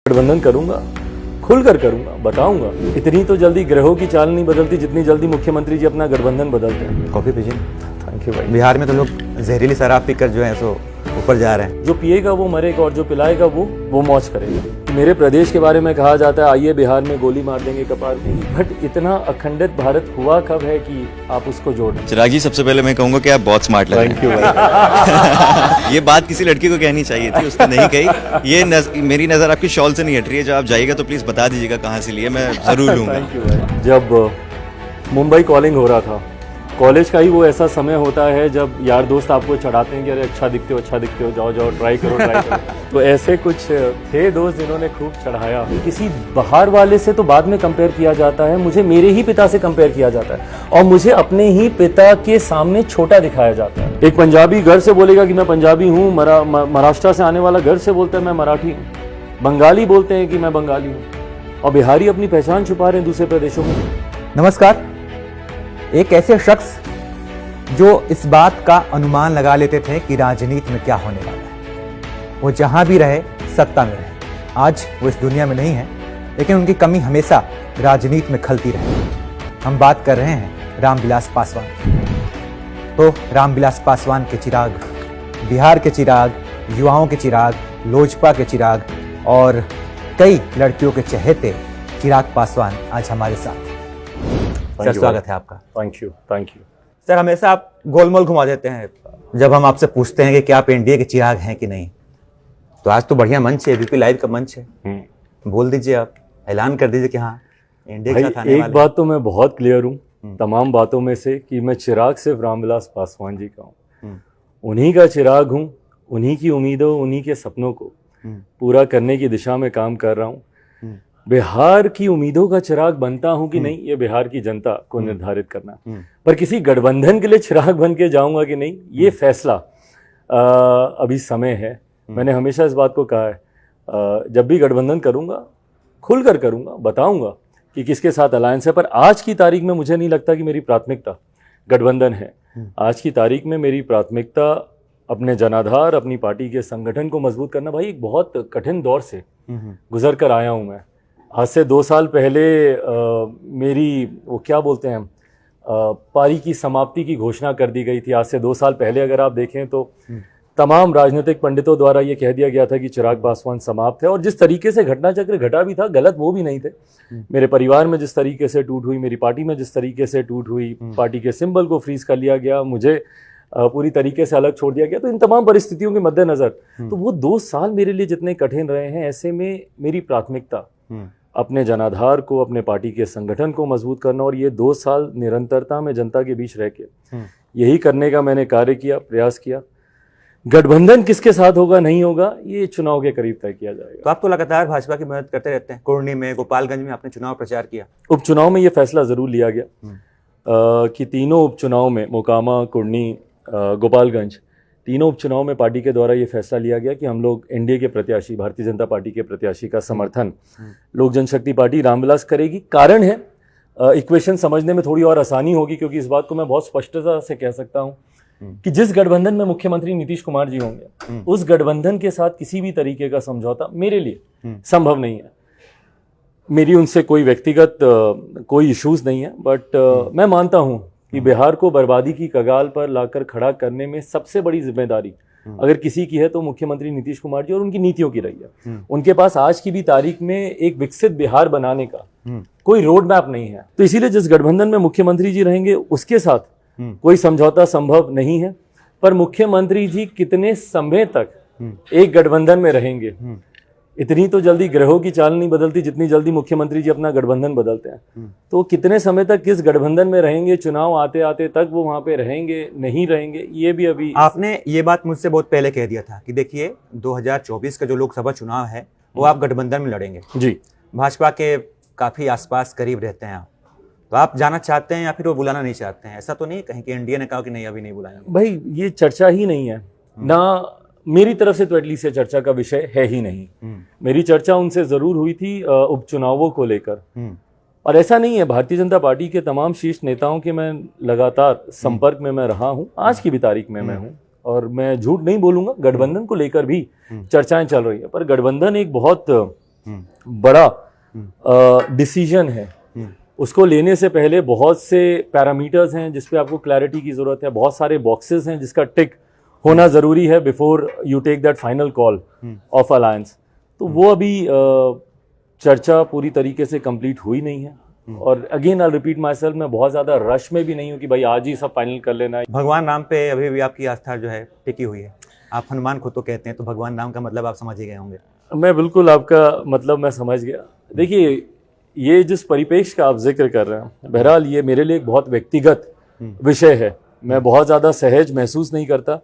गठबंधन करूंगा, खुलकर करूंगा, बताऊंगा। इतनी तो जल्दी ग्रहों की चाल नहीं बदलती जितनी जल्दी मुख्यमंत्री जी अपना गठबंधन बदलते हैं। कॉफी पीजिए। थैंक यू भाई। बिहार में तो लोग जहरीली शराब पीकर जो है सो ऊपर जा रहे हैं। जो पिएगा वो मरेगा और जो पिलाएगा वो मौज करेगा। मेरे प्रदेश के बारे में कहा जाता है आइए बिहार में गोली मार देंगे कपार में, बट इतना अखंडित भारत हुआ कब है कि आप उसको जोड़ें। चिराग जी, सबसे पहले मैं कहूंगा कि आप बहुत स्मार्ट लग रहे हैं। थैंक यू भाई। ये बात किसी लड़की को कहनी चाहिए थी, उसने नहीं कही। ये मेरी नजर आपकी शॉल से नहीं हट रही है। जब आप जाइएगा तो प्लीज बता दीजिएगा कहाँ से लिए, मैं जरूर लूंगा। थैंक यू भाई। जब मुंबई कॉलिंग हो रहा था, कॉलेज का ही वो ऐसा समय होता है जब यार दोस्त आपको चढ़ाते हैं कि अरे अच्छा दिखते हो, जाओ जाओ ट्राई करो। तो ऐसे कुछ थे दोस्त जिन्होंने खूब चढ़ाया। किसी बाहर वाले से तो बाद में कंपेयर किया जाता है, मुझे मेरे ही पिता से कंपेयर किया जाता है और मुझे अपने ही पिता के सामने छोटा दिखाया जाता है। एक पंजाबी घर से बोलेगा कि मैं पंजाबी हूँ, महाराष्ट्र से आने वाला घर से बोलता है मैं मराठी हूँ, बंगाली बोलते हैं कि मैं बंगाली हूँ, और बिहारी अपनी पहचान छुपा रहे हैं दूसरे प्रदेशों में। नमस्कार। एक ऐसे शख्स जो इस बात का अनुमान लगा लेते थे कि राजनीति में क्या होने वाला है, वो जहां भी रहे सत्ता में रहे। आज वो इस दुनिया में नहीं है, लेकिन उनकी कमी हमेशा राजनीति में खलती रही। हम बात कर रहे हैं रामविलास पासवान। तो रामविलास पासवान के चिराग, बिहार के चिराग, युवाओं के चिराग, लोजपा के चिराग और कई लड़कियों के चहेते चिराग पासवान आज हमारे साथ। सर, स्वागत है आपका। Thank you. सर, हमेशा आप गोलमोल घुमा देते हैं जब हम आपसे पूछते हैं कि क्या आप एनडीए के चिराग हैं कि नहीं। तो आज तो बढ़िया मंच है, एबीपी लाइव का मंच है। बोल दीजिए, आप ऐलान कर दीजिए कि हाँ एनडीए के साथ आने वाले हैं। एक बात तो मैं बहुत क्लियर हूँ तमाम बातों में से कि मैं चिराग सिर्फ रामविलास पासवान जी का हूँ। उन्हीं का चिराग हूँ, उन्हीं की उम्मीदों, उन्हीं के सपनों को पूरा करने की दिशा में काम कर रहा हूँ। बिहार की उम्मीदों का चिराग बनता हूं कि नहीं, ये बिहार की जनता को निर्धारित करना। पर किसी गठबंधन के लिए चिराग बन के जाऊंगा कि नहीं, ये फैसला अभी समय है। मैंने हमेशा इस बात को कहा है जब भी गठबंधन करूंगा, खुलकर करूंगा, बताऊंगा कि किसके साथ अलायंस है। पर आज की तारीख में मुझे नहीं लगता कि मेरी प्राथमिकता गठबंधन है। आज की तारीख में मेरी प्राथमिकता अपने जनाधार, अपनी पार्टी के संगठन को मजबूत करना। भाई, एक बहुत कठिन दौर से गुजर कर आया हूं मैं। आज से 2 साल पहले मेरी वो क्या बोलते हैं पारी की समाप्ति की घोषणा कर दी गई थी। आज से 2 साल पहले अगर आप देखें तो तमाम राजनीतिक पंडितों द्वारा ये कह दिया गया था कि चिराग पासवान समाप्त है। और जिस तरीके से घटना चक्र घटा भी था, गलत वो भी नहीं थे। मेरे परिवार में जिस तरीके से टूट हुई, मेरी पार्टी में जिस तरीके से टूट हुई, पार्टी के सिंबल को फ्रीज कर लिया गया, मुझे पूरी तरीके से अलग छोड़ दिया गया। तो इन तमाम परिस्थितियों के मद्देनजर तो वो 2 साल मेरे लिए जितने कठिन रहे हैं, ऐसे में मेरी प्राथमिकता अपने जनाधार को, अपने पार्टी के संगठन को मजबूत करना। और ये 2 साल निरंतरता में जनता के बीच रह के यही करने का मैंने कार्य किया, प्रयास किया। गठबंधन किसके साथ होगा नहीं होगा, ये चुनाव के करीब तय किया जाएगा। तो आप तो लगातार भाजपा की मदद करते रहते हैं। कुर्नी में, गोपालगंज में आपने चुनाव प्रचार किया। उपचुनाव में ये फैसला जरूर लिया गया कि तीनों उपचुनाव में, मोकामा, कुर्नी, गोपालगंज, तीनों उपचुनाव में पार्टी के द्वारा ये फैसला लिया गया कि हम लोग एनडीए के प्रत्याशी, भारतीय जनता पार्टी के प्रत्याशी का समर्थन लोक जनशक्ति पार्टी रामविलास करेगी। कारण है, इक्वेशन समझने में थोड़ी और आसानी होगी, क्योंकि इस बात को मैं बहुत स्पष्टता से कह सकता हूं कि जिस गठबंधन में मुख्यमंत्री नीतीश कुमार जी होंगे, उस गठबंधन के साथ किसी भी तरीके का समझौता मेरे लिए संभव नहीं है। मेरी उनसे कोई व्यक्तिगत कोई इश्यूज नहीं है, बट मैं मानता हूं कि बिहार को बर्बादी की कगार पर लाकर खड़ा करने में सबसे बड़ी जिम्मेदारी अगर किसी की है तो मुख्यमंत्री नीतीश कुमार जी और उनकी नीतियों की रही है। उनके पास आज की भी तारीख में एक विकसित बिहार बनाने का कोई रोड मैप नहीं है। तो इसीलिए जिस गठबंधन में मुख्यमंत्री जी रहेंगे उसके साथ कोई समझौता संभव नहीं है। पर मुख्यमंत्री जी कितने समय तक एक गठबंधन में रहेंगे, इतनी तो जल्दी ग्रहों की चाल नहीं बदलती जितनी जल्दी मुख्यमंत्री जी अपना गठबंधन बदलते हैं। तो कितने समय तक किस गठबंधन में रहेंगे, चुनाव आते आते तक वो वहां पे रहेंगे नहीं रहेंगे, ये भी अभी। आपने ये बात मुझसे बहुत पहले कह दिया था कि देखिए 2024 का जो लोकसभा चुनाव है वो आप गठबंधन में लड़ेंगे। जी, भाजपा के काफी आसपास करीब रहते हैं आप, तो आप जाना चाहते हैं या फिर वो बुलाना नहीं चाहते हैं? ऐसा तो नहीं कहीं कि एनडीए ने कहा कि नहीं अभी नहीं बुलाएंगे? भाई, ये चर्चा ही नहीं है ना, मेरी तरफ से तो एटलीस्ट ये चर्चा का विषय है ही नहीं। मेरी चर्चा उनसे जरूर हुई थी उपचुनावों को लेकर, और ऐसा नहीं है, भारतीय जनता पार्टी के तमाम शीर्ष नेताओं के मैं लगातार संपर्क में मैं रहा हूं, आज की भी तारीख में मैं हूं। और मैं झूठ नहीं बोलूंगा, गठबंधन को लेकर भी चर्चाएं चल रही है। पर गठबंधन एक बहुत बड़ा डिसीजन है, उसको लेने से पहले बहुत से पैरामीटर्स हैं जिस पे आपको क्लैरिटी की ज़रूरत है, बहुत सारे बॉक्सेस हैं जिसका टिक होना ज़रूरी है before you take that final call of alliance. तो वो अभी चर्चा पूरी तरीके से कंप्लीट हुई नहीं है। और again I repeat my self, मैं बहुत ज़्यादा रश में भी नहीं हूँ कि भाई आज ही सब फाइनल कर लेना है। भगवान राम पे अभी भी आपकी आस्था जो है टिकी हुई है। आप हनुमान खुद तो कहते हैं, तो भगवान राम का मतलब आप समझ ही गए होंगे। मैं बिल्कुल आपका मतलब मैं समझ गया। देखिए, ये जिस परिपेक्ष का आप जिक्र कर रहे हैं, बहरहाल ये मेरे लिए एक बहुत व्यक्तिगत विषय है। मैं बहुत ज़्यादा सहज महसूस नहीं करता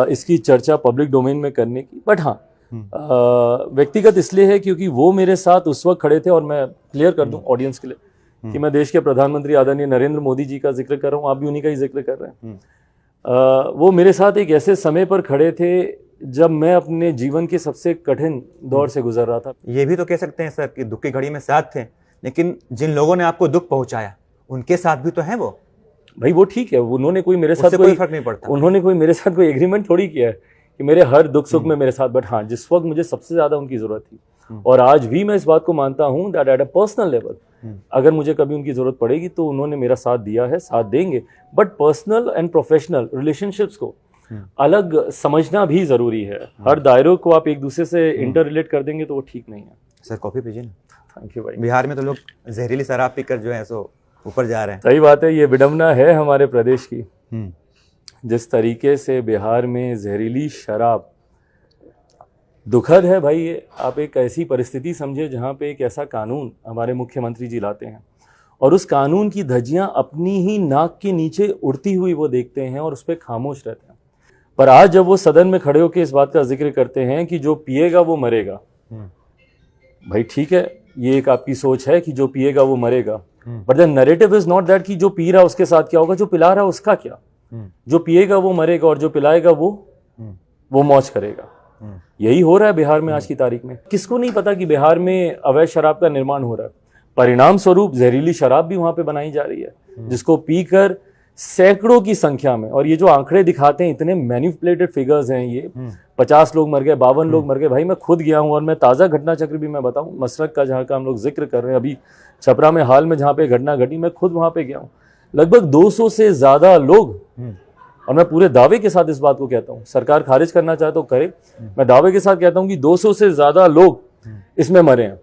इसकी चर्चा पब्लिक डोमेन में करने की। बट हाँ, व्यक्तिगत इसलिए है क्योंकि वो मेरे साथ उस वक्त खड़े थे, और मैं क्लियर कर दूं ऑडियंस के लिए कि मैं देश के प्रधानमंत्री आदरणीय नरेंद्र मोदी जी का जिक्र कर रहा हूँ, आप भी उन्हीं का ही जिक्र कर रहे हैं। वो मेरे साथ एक ऐसे समय पर खड़े थे जब मैं अपने जीवन के सबसे कठिन दौर से गुजर रहा था। ये भी तो कह सकते हैं सर कि दुख की घड़ी में साथ थे, लेकिन जिन लोगों ने आपको दुख पहुंचाया उनके साथ भी तो हैं वो। भाई वो ठीक है, उन्होंने कोई मेरे साथ कोई फर्क नहीं पड़ता, उन्होंने कोई मेरे साथ कोई एग्रीमेंट थोड़ी किया है कि मेरे हर दुख सुख में मेरे साथ। बट हाँ, जिस वक्त मुझे सबसे ज्यादा उनकी जरूरत थी, और आज भी मैं इस बात को मानता हूँ that at a personal level अगर मुझे कभी उनकी जरूरत पड़ेगी तो उन्होंने मेरा साथ दिया है, साथ देंगे। But personal and professional relationships को अलग समझना भी जरूरी है। हर दायरों को आप एक दूसरे से इंटर रिलेट कर देंगे तो वो ठीक नहीं है। सर कॉफी पीजिए ना। थैंक यू भाई। बिहार में तो लोग जहरीली शराब पीकर जो है सो ऊपर जा रहे हैं। सही बात है, ये विडंबना है हमारे प्रदेश की। जिस तरीके से बिहार में जहरीली शराब, दुखद है भाई ये। आप एक ऐसी परिस्थिति समझे जहाँ पे एक ऐसा कानून हमारे मुख्यमंत्री जी लाते हैं और उस कानून की धज्जियां अपनी ही नाक के नीचे उड़ती हुई वो देखते हैं और उस पर खामोश रहते हैं। पर आज जब वो सदन में खड़े होकर इस बात का जिक्र करते हैं कि जो पिएगा वो मरेगा, भाई ठीक है, ये एक आपकी सोच है कि जो पिएगा वो मरेगा, but the narrative is not that कि जो पी रहा उसके साथ क्या होगा, जो पिला रहा उसका क्या। जो पिएगा वो मरेगा और जो पिलाएगा वो मौज करेगा। यही हो रहा है बिहार में आज की तारीख में। किसको नहीं पता कि बिहार में अवैध शराब का निर्माण हो रहा है। परिणाम स्वरूप जहरीली शराब भी वहां पे बनाई जा रही है, जिसको पीकर सैकड़ों की संख्या में, और ये जो आंकड़े दिखाते हैं इतने मैनिपुलेटेड फिगर्स हैं, ये 50 लोग मर गए, 52 लोग मर गए। भाई मैं खुद गया हूं और मैं ताज़ा घटना चक्र भी मैं बताऊं, मसरक का जहाँ का हम लोग जिक्र कर रहे हैं, अभी छपरा में हाल में जहाँ पे घटना घटी, मैं खुद वहां पे गया हूँ। लगभग 200 से ज्यादा लोग, और मैं पूरे दावे के साथ इस बात को कहता हूँ, सरकार खारिज करना चाहे तो करे, मैं दावे के साथ कहता हूँ कि 200 से ज्यादा लोग इसमें मरे हैं।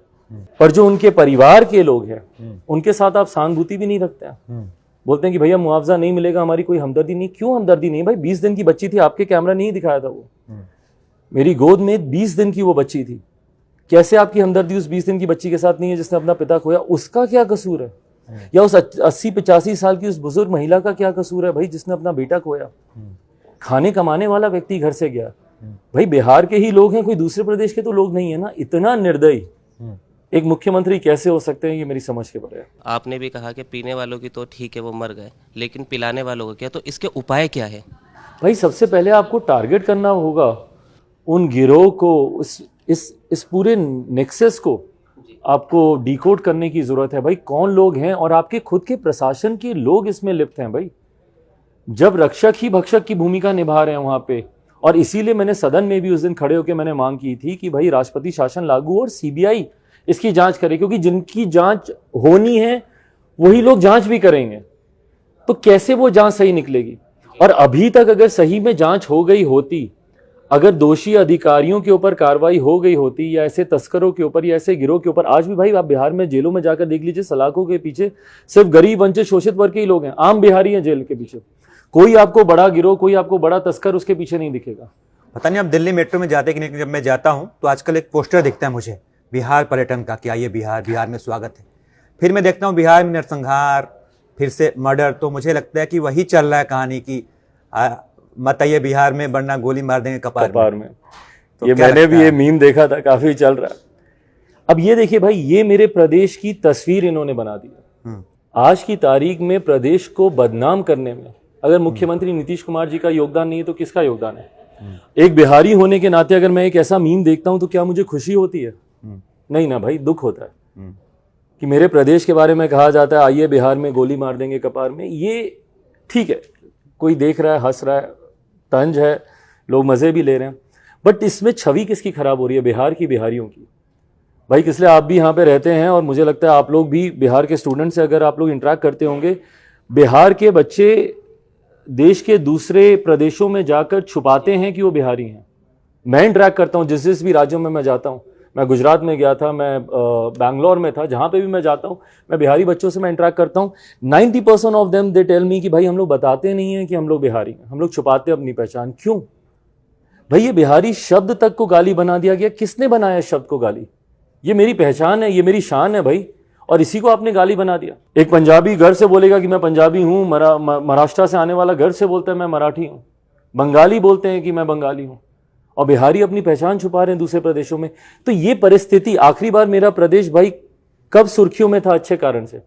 पर जो उनके परिवार के लोग हैं उनके साथ आप सहानुभूति भी नहीं रखते हैं। बोलते हैं कि भैया मुआवजा नहीं मिलेगा, हमारी कोई हमदर्दी नहीं। क्यों हमदर्दी नहीं भाई? 20 दिन की बच्ची थी, आपके कैमरा नहीं दिखाया था वो, मेरी गोद में 20 दिन की वो बच्ची थी। कैसे आपकी हमदर्दी उस 20 दिन की बच्ची के साथ नहीं है जिसने अपना पिता खोया? उसका क्या कसूर है? या उस 80-85 साल की उस बुजुर्ग महिला का क्या कसूर है भाई जिसने अपना बेटा खोया? खाने कमाने वाला व्यक्ति घर से गया। भाई बिहार के ही लोग हैं, कोई दूसरे प्रदेश के तो लोग नहीं है ना। इतना निर्दयी एक मुख्यमंत्री कैसे हो सकते हैं, ये मेरी समझ के परे है। आपने भी कहा कि पीने वालों की तो ठीक है वो मर गए, लेकिन पिलाने वालों का क्या? तो इसके उपाय क्या है? भाई सबसे पहले आपको टारगेट करना होगा उन गिरोह को, इस पूरे नेक्सस को आपको डिकोड करने की जरूरत है। भाई कौन लोग हैं, और आपके खुद के प्रशासन के लोग इसमें लिप्त हैं। भाई जब रक्षक ही भक्षक की भूमिका निभा रहे हैं वहां पे, और इसीलिए मैंने सदन में भी उस दिन खड़े होकर मैंने मांग की थी कि भाई राष्ट्रपति शासन लागू और सीबीआई इसकी जांच करे, क्योंकि जिनकी जांच होनी है वही लोग जांच भी करेंगे। तो कैसे वो जांच सही निकलेगी? और अभी तक अगर सही में जांच हो गई होती, अगर दोषी अधिकारियों के ऊपर कार्रवाई हो गई होती, या ऐसे तस्करों के ऊपर या ऐसे गिरोह के ऊपर, आज भी भाई आप बिहार में जेलों में जाकर देख लीजिए, सलाखों के पीछे सिर्फ गरीब वंचित शोषित वर्ग के ही लोग हैं, आम बिहारी हैं जेल के पीछे। कोई आपको बड़ा गिरोह, कोई आपको बड़ा तस्कर उसके पीछे नहीं दिखेगा। पता नहीं आप दिल्ली मेट्रो में जाते कि नहीं, जब मैं जाता हूँ तो आजकल एक पोस्टर दिखता है मुझे बिहार पर्यटन का, कि आइए बिहार में स्वागत है। फिर मैं देखता हूँ बिहार में नरसंहार, फिर से मर्डर। तो मुझे लगता है कि वही चल रहा है कहानी की, मत आइए बिहार में वरना गोली मार देंगे कपार में। तो ये मैंने भी ये मीम देखा था, काफी चल रहा है। अब ये देखिए भाई, ये मेरे प्रदेश की तस्वीर इन्होंने बना दी है। आज की तारीख में प्रदेश को बदनाम करने में अगर मुख्यमंत्री नीतीश कुमार जी का योगदान नहीं है तो किसका योगदान है? एक बिहारी होने के नाते अगर मैं एक ऐसा मीम देखता हूं तो क्या मुझे खुशी होती है? नहीं ना भाई, दुख होता है कि मेरे प्रदेश के बारे में कहा जाता है आइए बिहार में गोली मार देंगे कपार में। ये ठीक है, कोई देख रहा है, हंस रहा है, तंज है, लोग मजे भी ले रहे हैं, बट इसमें छवि किसकी खराब हो रही है? बिहार की, बिहारियों की। भाई इसलिए आप भी यहाँ पे रहते हैं और मुझे लगता है आप लोग भी बिहार के स्टूडेंट से अगर आप लोग इंटरेक्ट करते होंगे, बिहार के बच्चे देश के दूसरे प्रदेशों में जाकर छुपाते हैं कि वो बिहारी हैं। मैं इंटरेक्ट करता हूँ जिस भी राज्यों में मैं जाता हूँ, मैं गुजरात में गया था, मैं बैंगलोर में था, जहाँ पे भी मैं जाता हूँ मैं बिहारी बच्चों से मैं इंटरेक्ट करता हूँ। 90% of them they tell me कि भाई हम लोग बताते नहीं हैं कि हम लोग बिहारी हैं, हम लोग छुपाते अपनी पहचान। क्यों भाई? ये बिहारी शब्द तक को गाली बना दिया गया। किसने बनाया शब्द को गाली? ये मेरी पहचान है, ये मेरी शान है भाई, और इसी को आपने गाली बना दिया। एक पंजाबी घर से बोलेगा कि मैं पंजाबी हूँ, महाराष्ट्र से आने वाला घर से बोलता है मैं मराठी हूँ, बंगाली बोलते हैं कि मैं बंगाली हूँ, और बिहारी अपनी पहचान छुपा रहे हैं दूसरे प्रदेशों में। तो ये परिस्थिति, आखिरी बार मेरा प्रदेश भाई कब सुर्खियों में था? अच्छे कारण से।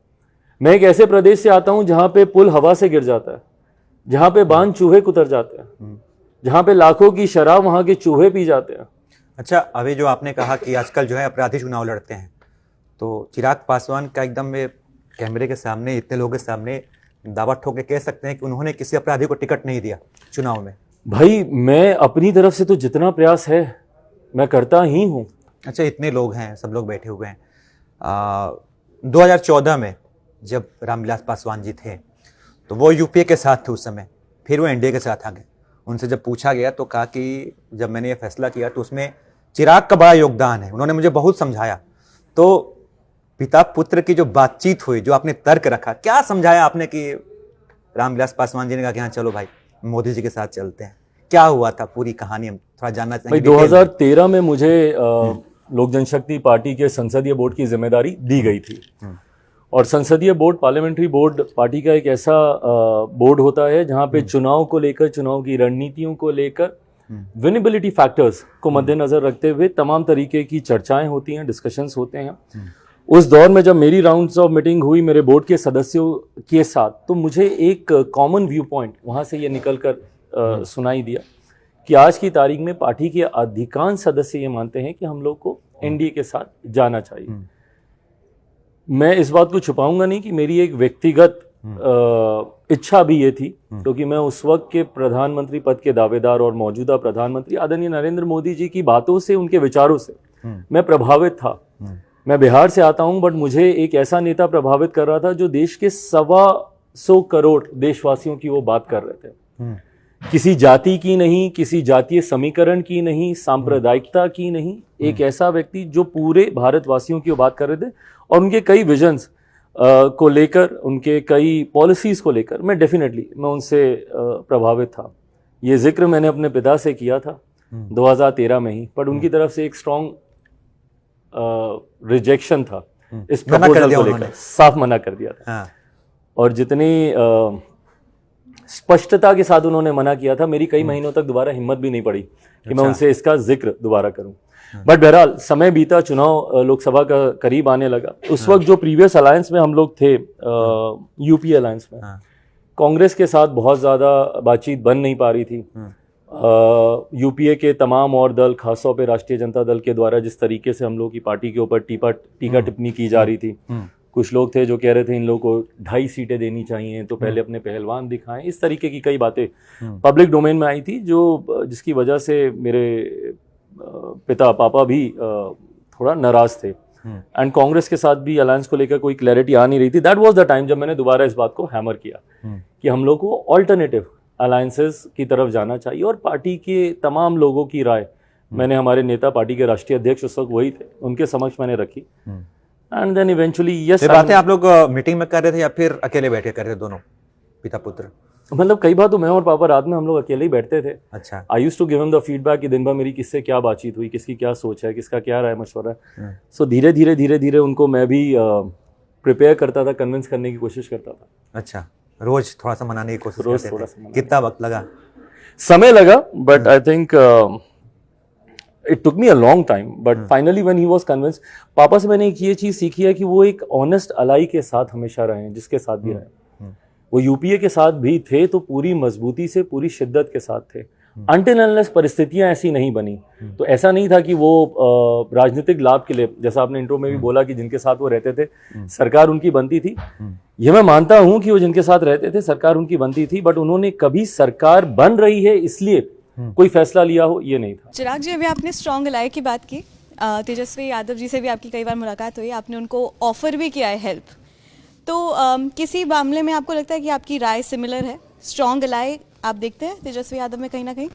मैं एक ऐसे प्रदेश से आता हूं जहां पे पुल हवा से गिर जाता है, जहां पे बांध चूहे कुतर जाते हैं, जहां पे लाखों की शराब वहां के चूहे पी जाते हैं। अच्छा, अभी जो आपने कहा कि आजकल जो है अपराधी चुनाव लड़ते हैं, तो चिराग पासवान का एकदम में कैमरे के सामने, इतने लोगों के सामने दावा ठोक के कह सकते हैं कि उन्होंने किसी अपराधी को टिकट नहीं दिया चुनाव में? भाई मैं अपनी तरफ से तो जितना प्रयास है मैं करता ही हूं। अच्छा, इतने लोग हैं, सब लोग बैठे हुए हैं। 2014 में जब रामविलास पासवान जी थे तो वो यूपीए के साथ थे उस समय, फिर वो एनडीए के साथ आ गए। उनसे जब पूछा गया तो कहा कि जब मैंने ये फैसला किया तो उसमें चिराग का बड़ा योगदान है, उन्होंने मुझे बहुत समझाया। तो पिता पुत्र की जो बातचीत हुई, जो आपने तर्क रखा, क्या समझाया आपने कि रामविलास पासवान जी ने कहा कि हाँ चलो भाई मोदी जी के साथ चलते हैं? क्या हुआ था, पूरी कहानी हम थोड़ा जानना चाहेंगे। भाई 2013 में मुझे लोक जनशक्ति पार्टी के संसदीय बोर्ड की जिम्मेदारी दी गई थी, और संसदीय बोर्ड, पार्लियामेंट्री बोर्ड पार्टी का एक ऐसा बोर्ड होता है जहां पे चुनाव को लेकर, चुनाव की रणनीतियों को लेकर, विनेबिलिटी फैक्टर्स को मद्देनजर रखते हुए तमाम तरीके की चर्चाएं होती हैं, डिस्कशंस होते हैं। उस दौर में जब मेरी राउंड्स ऑफ मीटिंग हुई मेरे बोर्ड के सदस्यों के साथ, तो मुझे एक कॉमन व्यू पॉइंट वहां से ये निकल कर सुनाई दिया कि आज की तारीख में पार्टी के अधिकांश सदस्य ये मानते हैं कि हम लोग को एनडीए के साथ जाना चाहिए। मैं इस बात को छुपाऊंगा नहीं कि मेरी एक व्यक्तिगत इच्छा भी ये थी, क्योंकि मैं उस वक्त के प्रधानमंत्री पद के दावेदार और मौजूदा प्रधानमंत्री आदरणीय नरेंद्र मोदी जी की बातों से, उनके विचारों से मैं प्रभावित था। मैं बिहार से आता हूं, बट मुझे एक ऐसा नेता प्रभावित कर रहा था जो देश के 125 करोड़ देशवासियों की वो बात कर रहे थे। किसी जाति की नहीं, किसी जातीय समीकरण की नहीं, सांप्रदायिकता की नहीं, एक ऐसा व्यक्ति जो पूरे भारतवासियों की वो बात कर रहे थे, और उनके कई विजन्स को लेकर, उनके कई पॉलिसीज को लेकर मैं उनसे प्रभावित था। ये जिक्र मैंने अपने पिता से किया था 2013 में ही, पर उनकी तरफ से एक स्ट्रॉन्ग रिजेक्शन था इस प्रपोजल को लेकर, साफ मना कर दिया था। और जितनी स्पष्टता के साथ उन्होंने मना किया था, मेरी कई महीनों तक दोबारा हिम्मत भी नहीं पड़ी कि मैं उनसे इसका जिक्र दोबारा करूं। बट बहरहाल समय बीता, चुनाव लोकसभा का करीब आने लगा। उस वक्त जो प्रीवियस अलायंस में हम लोग थे, यूपीए अलायंस में, कांग्रेस के साथ बहुत ज़्यादा बातचीत बन नहीं पा रही थी। यूपीए के तमाम और दल, खासतौर पे राष्ट्रीय जनता दल के द्वारा जिस तरीके से हम लोग की पार्टी के ऊपर टीका टिप्पणी की जा रही थी, कुछ लोग थे जो कह रहे थे इन लोगों को 2.5 सीटें देनी चाहिए, तो पहले अपने पहलवान दिखाएं, इस तरीके की कई बातें पब्लिक डोमेन में आई थी, जो जिसकी वजह से मेरे पापा भी थोड़ा नाराज थे। एंड कांग्रेस के साथ भी अलायंस को लेकर कोई क्लैरिटी आ नहीं रही थी। दैट वाज द टाइम जब मैंने दोबारा इस बात को हैमर किया कि हम लोग को ऑल्टरनेटिव अलायंसेस की तरफ जाना चाहिए, और पार्टी के तमाम लोगों की राय मैंने, हमारे नेता, पार्टी के राष्ट्रीय अध्यक्ष उस वक्त वही थे, उनके समक्ष मैंने रखी। And then eventually yes. बातें आप लोग मीटिंग में कर रहे थे या फिर अकेले बैठे कर रहे थे, दोनों पिता पुत्र? मतलब कई बार तो मैं और पापा रात में हम लोग अकेले ही बैठते थे। अच्छा। I used to give him the feedback कि दिन भर मेरी किससे क्या बातचीत हुई, किसकी क्या सोच है, किसका क्या राय मशवरा है। सो धीरे धीरे उनको मैं भी प्रिपेयर करता था, कन्विंस करने की कोशिश करता था। अच्छा, रोज थोड़ा सा मनाने की कोशिश रोज करते थोड़ा थे। सा कितना वक्त लगा? समय लगा, but I think it took me a long time, but finally when he was convinced. पापा से मैंने एक ये चीज सीखी है कि वो एक ऑनेस्ट अलाई के साथ हमेशा रहे, जिसके साथ भी रहे। वो यूपीए के साथ भी थे तो पूरी मजबूती से, पूरी शिद्दत के साथ थे, अनटिल अनलेस परिस्थितियां ऐसी नहीं बनी। तो ऐसा नहीं था कि वो राजनीतिक लाभ के लिए, जैसा आपने इंट्रो में भी बोला कि जिनके साथ वो रहते थे सरकार उनकी बनती थी, ये मैं मानता हूं कि वो जिनके साथ रहते थे सरकार उनकी बनती थी, बट उन्होंने कभी सरकार बन रही है इसलिए कोई फैसला लिया हो, ये नहीं था। चिराग जी, अभी आपने स्ट्रॉन्ग अलाई की बात की, तेजस्वी यादव जी से भी आपकी कई बार मुलाकात हुई, आपने उनको ऑफर भी किया है हेल्प, तो किसी मामले में आपको लगता है कि आपकी राय सिमिलर है, स्ट्रॉन्ग अलाई आप देखते हैं तेजस्वी यादव में कहीं ना कहीं?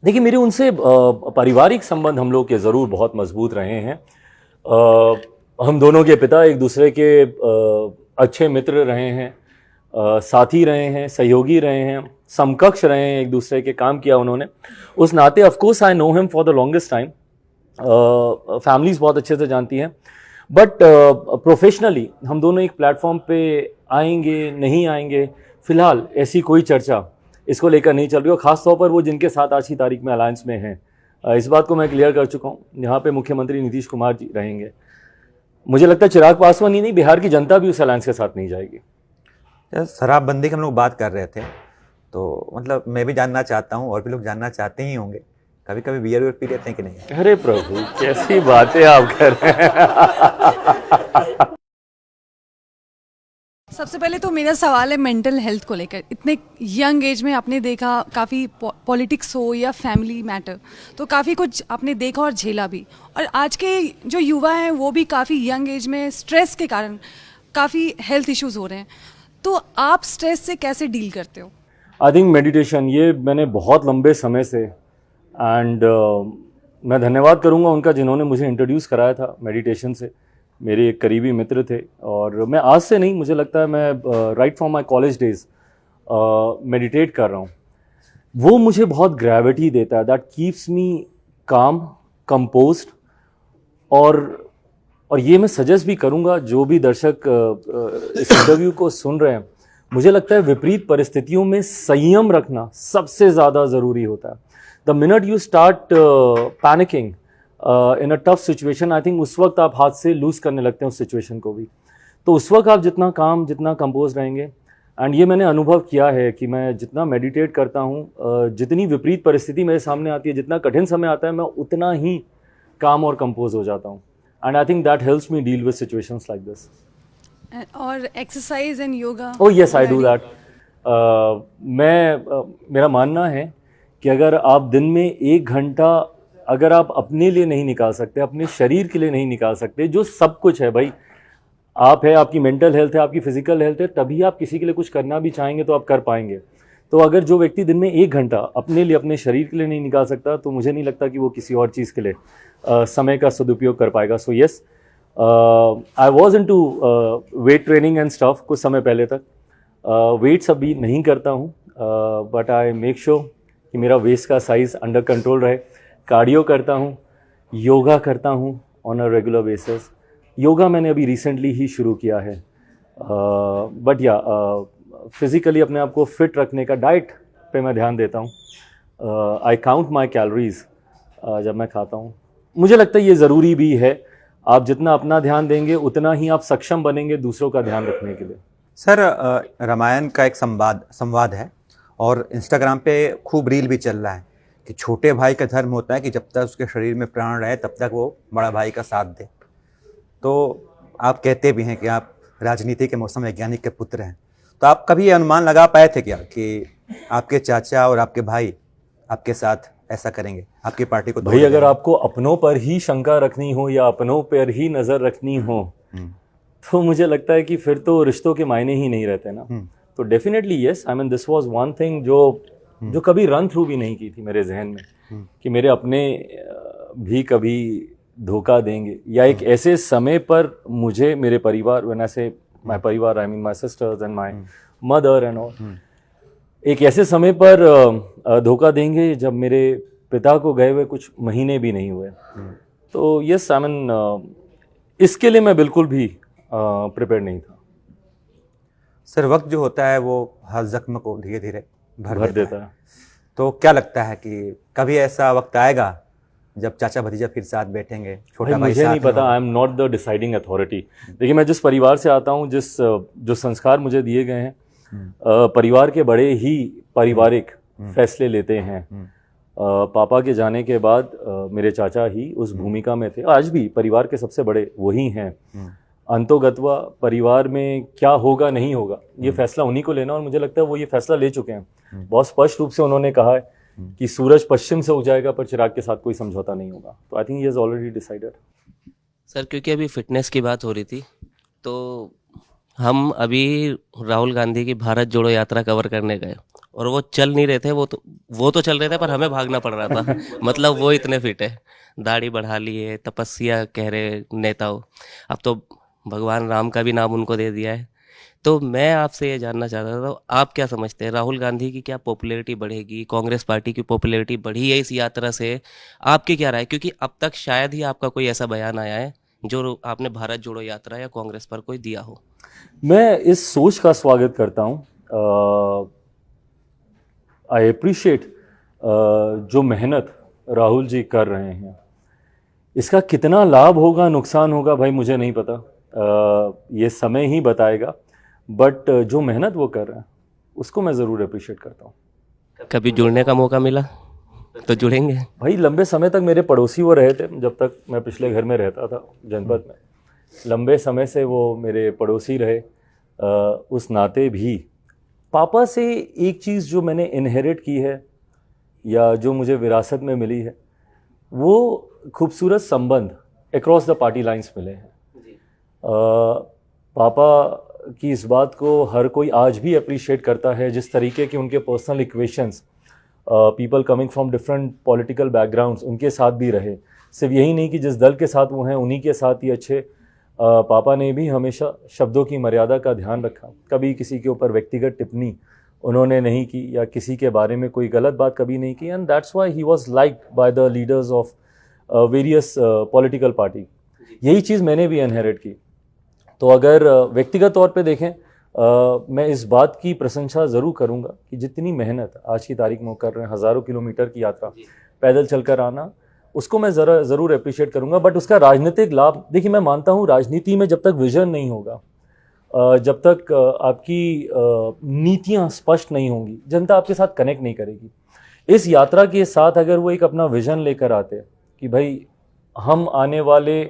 देखिए, मेरे उनसे पारिवारिक संबंध हम लोग के ज़रूर बहुत मजबूत रहे हैं। हम दोनों के पिता एक दूसरे के अच्छे मित्र रहे हैं, साथी रहे हैं, सहयोगी रहे हैं, समकक्ष रहे हैं, एक दूसरे के काम किया उन्होंने। उस नाते of course I know him for the longest time. Families बहुत अच्छे से जानती हैं, बट प्रोफेशनली हम दोनों एक प्लेटफॉर्म पे आएंगे नहीं आएंगे, फिलहाल ऐसी कोई चर्चा इसको लेकर नहीं चल रही, और ख़ास तौर पर वो जिनके साथ आज की तारीख में अलायंस में हैं। इस बात को मैं क्लियर कर चुका हूँ। यहाँ पे मुख्यमंत्री नीतीश कुमार जी रहेंगे। मुझे लगता है चिराग पासवान ही नहीं, बिहार की जनता भी उस अलायंस के साथ नहीं जाएगी। शराबबंदी की हम लोग बात कर रहे थे, तो मतलब मैं भी जानना चाहता हूँ और भी लोग जानना चाहते ही होंगे, कभी कभी बियर वियर पी लेते हैं कि नहीं? अरे प्रभु, कैसी बातें आप कर रहे हैं। सबसे पहले तो मेरा सवाल है मेंटल हेल्थ को लेकर। इतने यंग एज में आपने देखा, काफ़ी पॉलिटिक्स हो या फैमिली मैटर, तो काफ़ी कुछ आपने देखा और झेला भी। और आज के जो युवा हैं वो भी काफ़ी यंग एज में स्ट्रेस के कारण काफ़ी हेल्थ इश्यूज हो रहे हैं, तो आप स्ट्रेस से कैसे डील करते हो? आई थिंक मेडिटेशन, ये मैंने बहुत लंबे समय से, एंड मैं धन्यवाद करूँगा उनका जिन्होंने मुझे इंट्रोड्यूस कराया था मेडिटेशन से। मेरे एक करीबी मित्र थे, और मैं आज से नहीं, मुझे लगता है मैं right from my college days meditate कर रहा हूँ। वो मुझे बहुत ग्रेविटी देता है, दैट कीप्स मी काम, कंपोज्ड। और ये मैं सजेस्ट भी करूँगा जो भी दर्शक इस इंटरव्यू को सुन रहे हैं, मुझे लगता है विपरीत परिस्थितियों में संयम रखना सबसे ज़्यादा ज़रूरी होता है। The minute you start panicking in a tough situation, I think उस वक्त आप हाथ से लूज करने लगते हैं उस सिचुएशन को भी। तो उस वक्त आप जितना काम, जितना कंपोज रहेंगे, एंड ये मैंने अनुभव किया है कि मैं जितना मेडिटेट करता हूँ, जितनी विपरीत परिस्थिति मेरे सामने आती है, जितना कठिन समय आता है, मैं उतना ही काम और कंपोज हो जाता हूँ। And I think that helps me deal with situations like this. और exercise and yoga? Oh yes, I do that. मेरा मानना है कि अगर आप दिन में 1 घंटा अगर आप अपने लिए नहीं निकाल सकते, अपने शरीर के लिए नहीं निकाल सकते, जो सब कुछ है भाई, आप है, आपकी मेंटल हेल्थ है, आपकी फिजिकल हेल्थ है, तभी आप किसी के लिए कुछ करना भी चाहेंगे तो आप कर पाएंगे। तो अगर जो व्यक्ति दिन में 1 घंटा अपने लिए, अपने शरीर के लिए नहीं निकाल सकता, तो मुझे नहीं लगता कि वो किसी और चीज़ के लिए समय का सदुपयोग कर पाएगा। So yes, I was into weight training and stuff कुछ समय पहले तक। वेट्स अभी नहीं करता हूँ, बट आई मेक श्योर कि मेरा वेस्ट का साइज़ अंडर कंट्रोल रहे। कार्डियो करता हूँ, योगा करता हूँ on a regular basis. Yoga मैंने अभी रिसेंटली ही शुरू किया है, बट या फिज़िकली अपने आप को फिट रखने का डाइट पे मैं ध्यान देता हूँ। आई काउंट माई कैलोरीज जब मैं खाता हूँ। मुझे लगता है ये ज़रूरी भी है। आप जितना अपना ध्यान देंगे उतना ही आप सक्षम बनेंगे दूसरों का ध्यान रखने के लिए। सर, रामायण का एक संवाद है और इंस्टाग्राम पे खूब रील भी चल रहा है कि छोटे भाई का धर्म होता है कि जब तक उसके शरीर में प्राण रहे तब तक वो बड़ा भाई का साथ दे। तो आप कहते भी हैं कि आप राजनीति के मौसम वैज्ञानिक के पुत्र हैं, तो आप कभी ये अनुमान लगा पाए थे क्या कि आपके चाचा और आपके भाई आपके साथ ऐसा करेंगे, आपकी पार्टी को? भाई, अगर आपको अपनों पर ही शंका रखनी हो या अपनों पर ही नज़र रखनी हो, तो मुझे लगता है कि फिर तो रिश्तों के मायने ही नहीं रहते ना। तो definitely yes, I mean this was one thing जो कभी रन थ्रू भी नहीं की थी मेरे जहन में, कि मेरे अपने भी कभी धोखा देंगे, या एक ऐसे समय पर मुझे मेरे परिवार, व्हेन आई से माय परिवार, I mean my sister's and my mother and all, एक ऐसे समय पर धोखा देंगे जब मेरे पिता को गए हुए कुछ महीने भी नहीं हुए। तो यस, आई मीन इसके लिए मैं बिल्कुल भी प्रिपेयर नहीं था। सर, वक्त जो होता है वो हर जख्म को धीरे धीरे भर देता है। तो क्या लगता है कि कभी ऐसा वक्त आएगा जब चाचा भतीजा फिर साथ बैठेंगे, छोटा भाई मुझे साथ नहीं पता, आई am not the deciding authority. देखिए, मैं जिस परिवार से आता हूँ, जो संस्कार मुझे दिए गए हैं, परिवार के बड़े ही पारिवारिक फैसले लेते हैं। पापा के जाने के बाद मेरे चाचा ही उस भूमिका में थे। आज भी परिवार के सबसे बड़े वही हैं। अंतोगत्वा परिवार में क्या होगा नहीं होगा, ये फैसला उन्हीं को लेना, और मुझे लगता है वो ये फैसला ले चुके हैं। बहुत स्पष्ट रूप से उन्होंने कहा है कि सूरज पश्चिम से उग जाएगा पर चिराग के साथ कोई समझौता नहीं होगा। तो I think he has already decided. Sir क्योंकि अभी फिटनेस की बात हो रही थी, तो हम अभी राहुल गांधी की भारत जोड़ो यात्रा कवर करने गए और वो चल नहीं रहे थे, वो तो चल रहे थे पर हमें भागना पड़ रहा था। मतलब वो इतने फिट है, दाढ़ी बढ़ा लिए, तपस्या कह रहे नेताओं, अब तो भगवान राम का भी नाम उनको दे दिया है। तो मैं आपसे ये जानना चाहता था, तो आप क्या समझते हैं राहुल गांधी की क्या पॉपुलैरिटी बढ़ेगी, कांग्रेस पार्टी की पॉपुलैरिटी बढ़ी है इस यात्रा से? आपकी क्या राय? क्योंकि अब तक शायद ही आपका कोई ऐसा बयान आया है जो आपने भारत जोड़ो यात्रा या कांग्रेस पर कोई दिया हो। मैं इस सोच का स्वागत करता हूँ। आई अप्रिशिएट जो मेहनत राहुल जी कर रहे हैं। इसका कितना लाभ होगा नुकसान होगा भाई मुझे नहीं पता, ये समय ही बताएगा। बट जो मेहनत वो कर रहे हैं उसको मैं ज़रूर अप्रिशिएट करता हूँ। कभी जुड़ने का मौका मिला तो जुड़ेंगे? भाई लंबे समय तक मेरे पड़ोसी वो रहे थे, जब तक मैं पिछले घर में रहता था जनपद में, लंबे समय से वो मेरे पड़ोसी रहे। उस नाते भी पापा से एक चीज़ जो मैंने इनहेरिट की है या जो मुझे विरासत में मिली है, वो खूबसूरत संबंध अक्रॉस द पार्टी लाइंस मिले हैं। पापा की इस बात को हर कोई आज भी अप्रिशिएट करता है, जिस तरीके के उनके personal equations people coming from different political backgrounds उनके साथ भी रहे। सिर्फ यही नहीं कि जिस दल के साथ वो हैं उन्हीं के साथ ही अच्छे। पापा ने भी हमेशा शब्दों की मर्यादा का ध्यान रखा, कभी किसी के ऊपर व्यक्तिगत टिप्पणी उन्होंने नहीं की या किसी के बारे में कोई गलत बात कभी नहीं की। And that's why he was liked by the leaders of various political party. यही चीज़ मैंने भी इनहेरिट की। तो अगर व्यक्तिगत तौर पे देखें, मैं इस बात की प्रशंसा ज़रूर करूँगा कि जितनी मेहनत आज की तारीख में वो कर रहे हैं, हज़ारों किलोमीटर की यात्रा पैदल चलकर आना, उसको मैं ज़रूर अप्रिशिएट करूँगा। बट उसका राजनीतिक लाभ, देखिए मैं मानता हूँ राजनीति में जब तक विजन नहीं होगा, जब तक आपकी नीतियाँ स्पष्ट नहीं होंगी, जनता आपके साथ कनेक्ट नहीं करेगी। इस यात्रा के साथ अगर वो एक अपना विजन लेकर आते कि भाई हम आने वाले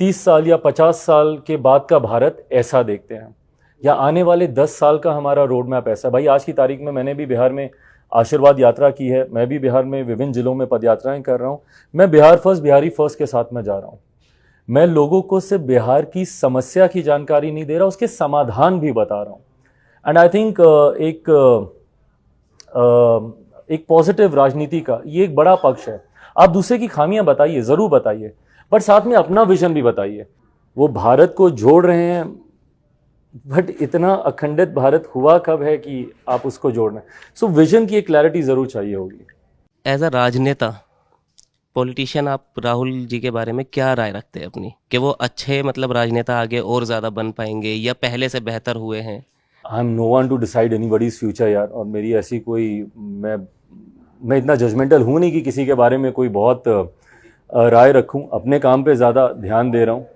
30 साल या 50 साल के बाद का भारत ऐसा देखते हैं, या आने वाले 10 साल का हमारा रोड मैप ऐसा। भाई आज की तारीख में मैंने भी बिहार में आशीर्वाद यात्रा की है, मैं भी बिहार में विभिन्न जिलों में पदयात्राएं कर रहा हूँ। मैं बिहार फर्स्ट बिहारी फर्स्ट के साथ में जा रहा हूँ। मैं लोगों को सिर्फ बिहार की समस्या की जानकारी नहीं दे रहा, उसके समाधान भी बता रहा हूँ। एंड आई थिंक एक पॉजिटिव राजनीति का ये एक बड़ा पक्ष है। आप दूसरे की खामियां बताइए, ज़रूर बताइए, बट साथ में अपना विजन भी बताइए। वो भारत को जोड़ रहे हैं, बट इतना अखंडित भारत हुआ कब है कि आप उसको जोड़ना। सो विजन की एक क्लैरिटी ज़रूर चाहिए होगी। एज अ राजनेता, पॉलिटिशियन, आप राहुल जी के बारे में क्या राय रखते हैं अपनी, कि वो अच्छे मतलब राजनेता आगे और ज़्यादा बन पाएंगे या पहले से बेहतर हुए हैं? I am no one to decide anybody's future यार। और मेरी ऐसी कोई, मैं इतना जजमेंटल हूँ नहीं कि किसी के बारे में कोई बहुत राय रखूँ। अपने काम पे ज़्यादा ध्यान दे रहा हूँ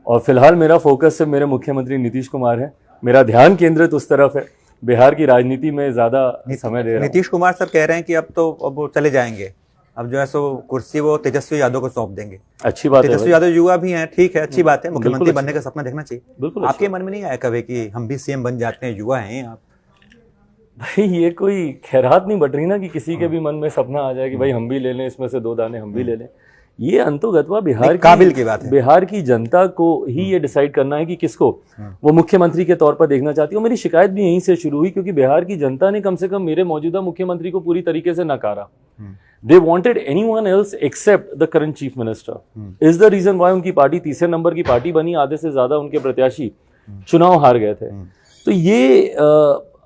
और फिलहाल मेरा फोकस सिर्फ मेरे मुख्यमंत्री नीतीश कुमार है। मेरा ध्यान केंद्रित उस तरफ है, बिहार की राजनीति में ज़्यादा समय दे रहा हूँ। नीतीश कुमार सर कह रहे हैं कि अब वो चले जाएंगे, अब जो है सो कुर्सी वो तेजस्वी यादव को सौंप देंगे। अच्छी बात है। तेजस्वी यादव युवा भी हैं, ठीक है, अच्छी बात है, मुख्यमंत्री बनने का सपना देखना चाहिए। बिल्कुल। आपके मन में नहीं आया कभी कि हम भी सीएम बन जाते हैं, युवा हैं आप? भाई ये कोई खैरात नहीं बट रही ना कि किसी के भी मन में सपना आ जाए कि भाई हम भी ले लें, इसमें से 2 दाने हम भी ले लें। ये अंतोगत्वा बिहार काबिल की बात है। बिहार की जनता को ही ये डिसाइड करना है कि किसको वो मुख्यमंत्री के तौर पर देखना चाहती है। और मेरी शिकायत भी यहीं से शुरू हुई, क्योंकि बिहार की जनता ने कम से कम मेरे मौजूदा मुख्यमंत्री को पूरी तरीके से नकारा। They wanted anyone else except the current chief minister. Is the reason why उनकी पार्टी तीसरे नंबर की पार्टी बनी, आधे से ज्यादा उनके प्रत्याशी चुनाव हार गए थे। तो ये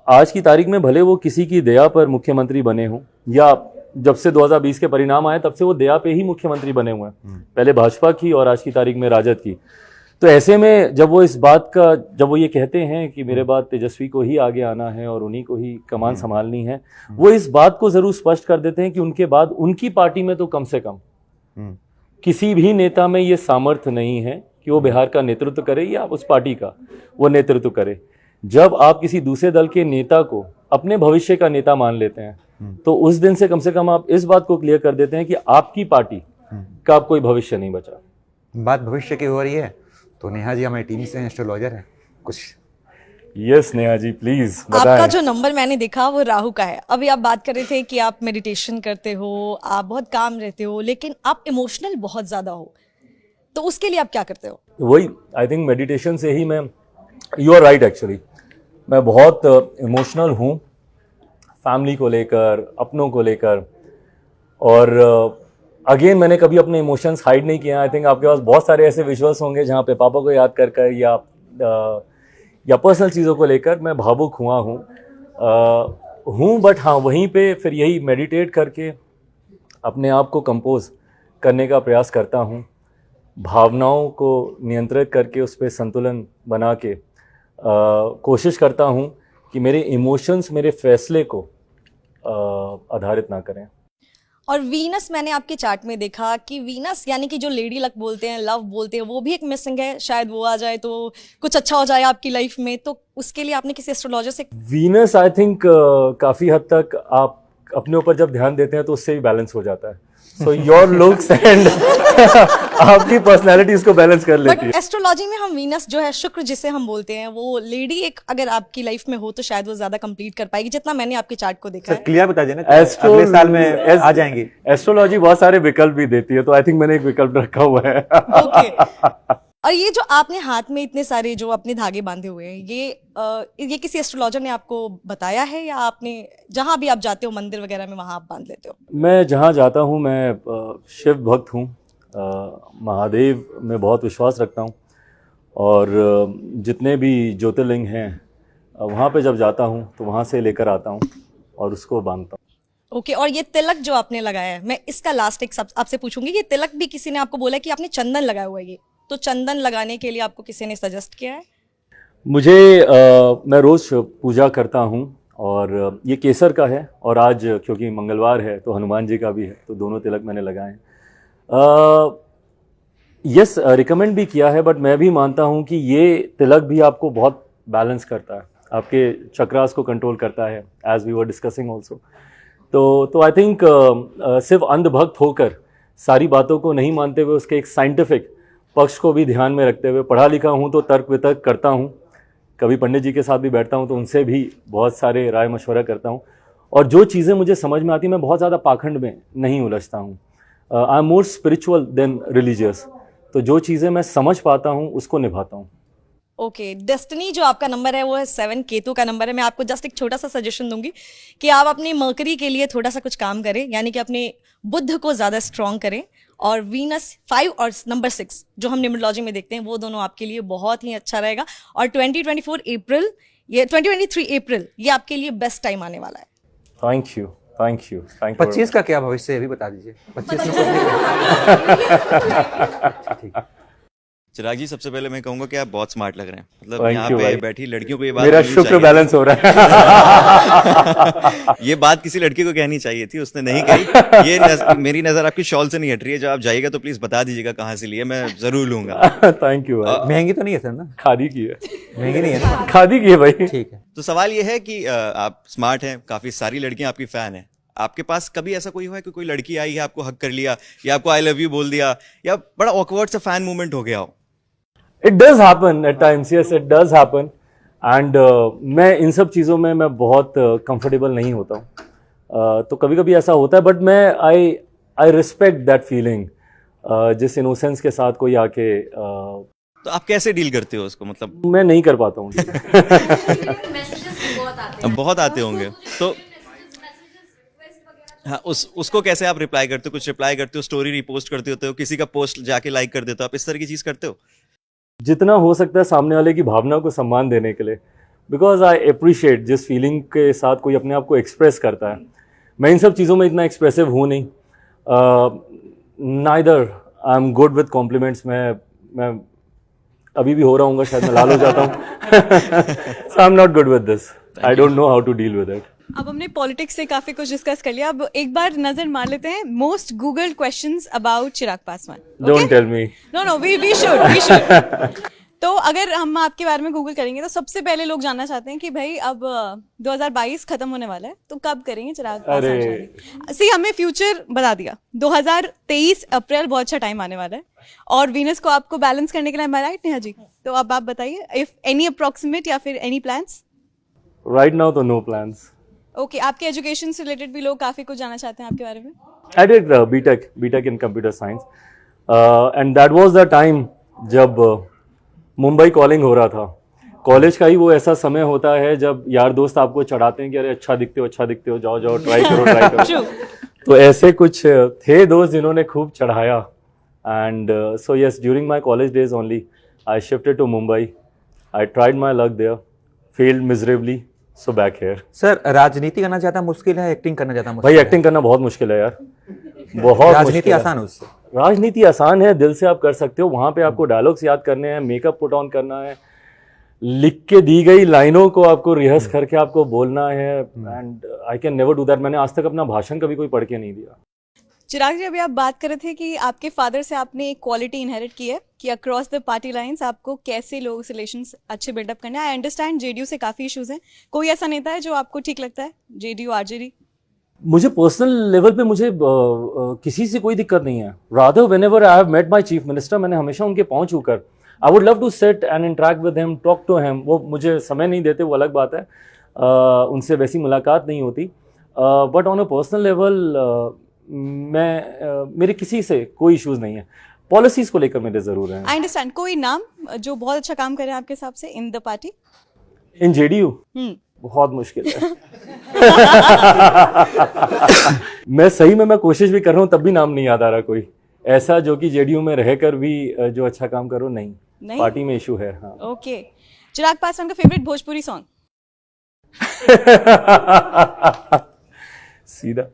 आज की तारीख में भले वो किसी की दया पर मुख्यमंत्री बने हों, या जब से 2020 के परिणाम आए तब से वो दया पे ही मुख्यमंत्री बने हुए हैं, पहले भाजपा की और आज की तारीख में राजद की। तो ऐसे में जब वो ये कहते हैं कि मेरे बाद तेजस्वी को ही आगे आना है और उन्हीं को ही कमान संभालनी है, वो इस बात को जरूर स्पष्ट कर देते हैं कि उनके बाद उनकी पार्टी में तो कम से कम किसी भी नेता में ये सामर्थ्य नहीं है कि वो बिहार का नेतृत्व करे या उस पार्टी का वो नेतृत्व करे। जब आप किसी दूसरे दल के नेता को अपने भविष्य का नेता मान लेते हैं, तो उस दिन से कम आप इस बात को क्लियर कर देते हैं कि आपकी पार्टी का अब कोई भविष्य नहीं बचा। बात भविष्य की हो रही है तो नेहा जी हमारी टीम से एस्ट्रोलॉजर है, कुछ यस नेहा जी प्लीज आपका बताएं। जो नंबर मैंने देखा वो राहु का है। अभी आप बात कर रहे थे कि आप मेडिटेशन करते हो, आप बहुत काम रहते हो, लेकिन आप इमोशनल बहुत ज्यादा हो, तो उसके लिए आप क्या करते हो? वही आई थिंक मेडिटेशन से ही मैं, यू आर राइट एक्चुअली, मैं बहुत इमोशनल हूँ फैमिली को लेकर, अपनों को लेकर। और अगेन मैंने कभी अपने इमोशंस हाइड नहीं किए। आई थिंक आपके पास बहुत सारे ऐसे विजुअल्स होंगे जहाँ पे पापा को याद कर कर या पर्सनल चीज़ों को लेकर मैं भावुक हुआ हूँ। बट हाँ, वहीं पे फिर यही मेडिटेट करके अपने आप को कंपोज करने का प्रयास करता हूँ, भावनाओं को नियंत्रित करके उस पर संतुलन बना के कोशिश करता हूँ कि मेरे इमोशंस मेरे फैसले को आधारित ना करें। और वीनस, मैंने आपके चार्ट में देखा कि वीनस यानी कि जो लेडी लक बोलते हैं, लव बोलते हैं, वो भी एक मिसिंग है। शायद वो आ जाए तो कुछ अच्छा हो जाए आपकी लाइफ में, तो उसके लिए आपने किसी एस्ट्रोलॉजर से? वीनस आई थिंक काफ़ी हद तक आप अपने ऊपर जब ध्यान देते हैं तो उससे भी बैलेंस हो जाता है। सो योर लुक्स एंड आपकी पर्सनैलिटी इसको बैलेंस कर लेती बट है। एस्ट्रोलॉजी में हम वीनस जो है, शुक्र जिसे हम बोलते हैं, वो लेडी एक अगर आपकी लाइफ में हो तो शायद वो ज्यादा कंप्लीट कर पाएगी, जितना मैंने आपके चार्ट को देखा सर है। क्लियर बता देना, अगले साल में आ जाएंगी। एस्ट्रोलॉजी बहुत सारे विकल्प भी देती है, तो आई थिंक मैंने एक विकल्प रखा हुआ है। ओके। और ये जो आपने हाथ में इतने सारे जो अपने धागे बांधे हुए हैं, ये किसी एस्ट्रोलॉजर ने आपको बताया है या आपने जहां भी आप जाते हो मंदिर वगैरह में वहां आप बांध लेते हो? मैं जहाँ जाता हूँ, मैं शिव भक्त हूँ, महादेव में बहुत विश्वास रखता हूँ। और जितने भी ज्योतिर्लिंग हैं वहाँ पे जब जाता हूँ तो वहाँ से लेकर आता हूँ और उसको बांधता हूँ। ओके। और ये तिलक जो आपने लगाया है, मैं इसका लास्ट एक आपसे पूछूंगी, ये तिलक भी किसी ने आपको बोला कि आपने चंदन लगाया हुआ है, ये तो चंदन लगाने के लिए आपको किसी ने सजेस्ट किया है? मुझे मैं रोज़ पूजा करता हूँ और ये केसर का है, और आज क्योंकि मंगलवार है तो हनुमान जी का भी है, तो दोनों तिलक मैंने लगाए हैं। यस, रिकमेंड भी किया है, बट मैं भी मानता हूँ कि ये तिलक भी आपको बहुत बैलेंस करता है, आपके चक्रास को कंट्रोल करता है, as we were discussing also. तो आई थिंक सिर्फ अंधभक्त होकर सारी बातों को नहीं मानते हुए उसके एक साइंटिफिक पक्ष को भी ध्यान में रखते हुए, पढ़ा लिखा हूँ तो तर्क वितर्क करता हूँ, कभी पंडित जी के साथ भी बैठता हूँ तो उनसे भी बहुत सारे राय मशवरा करता हूँ, और जो चीज़ें मुझे समझ में आती मैं बहुत ज़्यादा पाखंड में नहीं उलझता हूँ। I am more spiritual then religious, तो जो चीज़ें मैं समझ पाता हूँ उसको निभाता हूँ। ओके। डेस्टिनी जो आपका नंबर है वो है 7, केतु का नंबर है। मैं आपको जस्ट एक छोटा सा सजेशन दूंगी कि आप अपनी मर्करी के लिए थोड़ा सा कुछ काम करें, यानी कि अपने बुध को ज़्यादा स्ट्रॉन्ग करें। और वीनस 5 और नंबर 6 जो हम न्यूमरोलॉजी में देखते हैं, वो दोनों आपके लिए बहुत ही अच्छा रहेगा। और 2023 अप्रैल ये आपके लिए बेस्ट टाइम आने वाला है। Thank you, thank you, thank you. 25 का क्या भविष्य है, अभी बता दीजिए। 25 में ठीक। चिराग जी, सबसे पहले मैं कहूंगा कि आप बहुत स्मार्ट लग रहे हैं। मतलब Thank यहाँ you, पे भाई। बैठी लड़कियों को ये बात मेरा बोलनी शुक्र चाहिए। बैलेंस हो रहा है। ये बात किसी लड़की को कहनी चाहिए थी, उसने नहीं कही। ये मेरी नजर आपकी शॉल से नहीं हट रही है। जब आप जाइएगा तो प्लीज बता दीजिएगा कहाँ से लिए, मैं जरूर लूंगा। थैंक यू भाई। महंगी तो नहीं है सर ना? खादी की है, महंगी नहीं है ना? खादी की है भाई। ठीक है। तो सवाल ये है कि आप स्मार्ट हैं, काफी सारी लड़कियां आपकी फैन हैं। आपके पास कभी ऐसा कोई हुआ है कि कोई लड़की आई है, आपको हक कर लिया, या आपको आई लव यू बोल दिया, या बड़ा ऑकवर्ड सा फैन मूवमेंट हो गया हो? It does happen at times, yes, it does happen. And मैं इन सब चीज़ों में मैं बहुत कंफर्टेबल नहीं होता हूँ, तो कभी कभी ऐसा होता है, बट मैं आई रिस्पेक्ट दैट फीलिंग, जिस इनोसेंस के साथ कोई आके तो आप कैसे डील करते हो उसको? मतलब मैं नहीं कर पाता हूँ। बहुत आते होंगे तो हाँ, उसको कैसे आप रिप्लाई करते हो? कुछ रिप्लाई करते हो, स्टोरी रिपोस्ट करते होते हो, किसी का पोस्ट जाके लाइक कर देते हो, आप इस तरह की चीज करते हो? जितना हो सकता है सामने वाले की भावना को सम्मान देने के लिए, बिकॉज आई अप्रिशिएट जिस फीलिंग के साथ कोई अपने आप को एक्सप्रेस करता है। मैं इन सब चीज़ों में इतना एक्सप्रेसिव हूँ नहीं। Neither I am good with compliments. मैं अभी भी हो रहा हूँ, शायद मैं लाल हो जाता हूँ। So I am not good with this, I don't know how to deal with it. अब हमने पॉलिटिक्स से काफी कुछ डिस्कस कर लिया, अब एक बार नजर मार लेते हैं most googled questions about Chirag Paswan. Don't tell me. No we should तो अगर हम आपके बारे में गूगल करेंगे तो सबसे पहले लोग जानना चाहते हैं कि भाई अब 2022 खत्म होने वाला है तो कब करेंगे चिराग पासवान अरे। शादी? सी हमने फ्यूचर बता दिया, 2023 अप्रैल बहुत अच्छा टाइम आने वाला है और वीनस को आपको बैलेंस करने के लिए राइट नेहा जी? तो अब आप बताइए इफ एनी अप्रोक्सीमेट या फिर एनी प्लान्स? राइट नाउ तो नो प्लान्स। ओके, आपके एजुकेशन से रिलेटेड भी लोग काफी कुछ जानना चाहते हैं आपके बारे में। I did BTech in computer science, and that was the time जब मुंबई कॉलिंग हो रहा था। कॉलेज का ही वो ऐसा समय होता है जब यार दोस्त आपको चढ़ाते हैं कि अरे अच्छा दिखते हो, जाओ जाओ ट्राई करो। तो ऐसे कुछ थे दोस्त जिन्होंने खूब चढ़ाया, and so yes, during my college days only I shifted to Mumbai. I tried my luck there, failed miserably, so back here. Sir, राजनीति करना ज्यादा मुश्किल है, एक्टिंग करना ज्यादा मुश्किल भाई है? एक्टिंग करना बहुत मुश्किल है यार, बहुत राजनीति मुश्किल है। आसान है उससे? राजनीति आसान है, दिल से आप कर सकते हो। वहां पे आपको डायलॉग्स याद करने हैं, मेकअप पुट ऑन करना है, लिख के दी गई लाइनों को आपको रिहर्स करके आपको बोलना है, and I can never do that. मैंने आज तक अपना भाषण कभी कोई पढ़ के नहीं दिया। चिराग जी, अभी आप बात कर रहे थे कि आपके फादर से आपने एक क्वालिटी इनहेरिट की है कि अक्रॉस द पार्टी लाइंस आपको कैसे लोगों से रिलेशंस अच्छे बिल्डअप करने हैं। आई अंडरस्टैंड जेडीयू से काफी इश्यूज हैं, कोई ऐसा नेता है जो आपको ठीक लगता है, जेडीयू आरजेडी? मुझे पर्सनल लेवल पे मुझे किसी से कोई दिक्कत नहीं है। Rather whenever I have met my chief minister, मैंने हमेशा उनके पांव छूकर I would love to sit and interact with him, talk to him. वो मुझे समय नहीं देते, वो अलग बात है, उनसे वैसी मुलाकात नहीं होती, but on a personal level मेरे किसी से कोई इश्यूज नहीं है। पॉलिसीज को लेकर मेरे जरूर हैं। I understand. कोई नाम जो बहुत अच्छा काम करे आपके हिसाब से इन द पार्टी? इन जेडीयू बहुत मुश्किल है। मैं सही में कोशिश भी कर रहा हूँ, तब भी नाम नहीं याद आ रहा कोई ऐसा जो कि जेडीयू में रहकर भी जो अच्छा काम करो। नहीं? पार्टी में इशू है। हाँ। ओके, चिराग पासवान का फेवरेट भोजपुरी सॉन्ग? सीधा,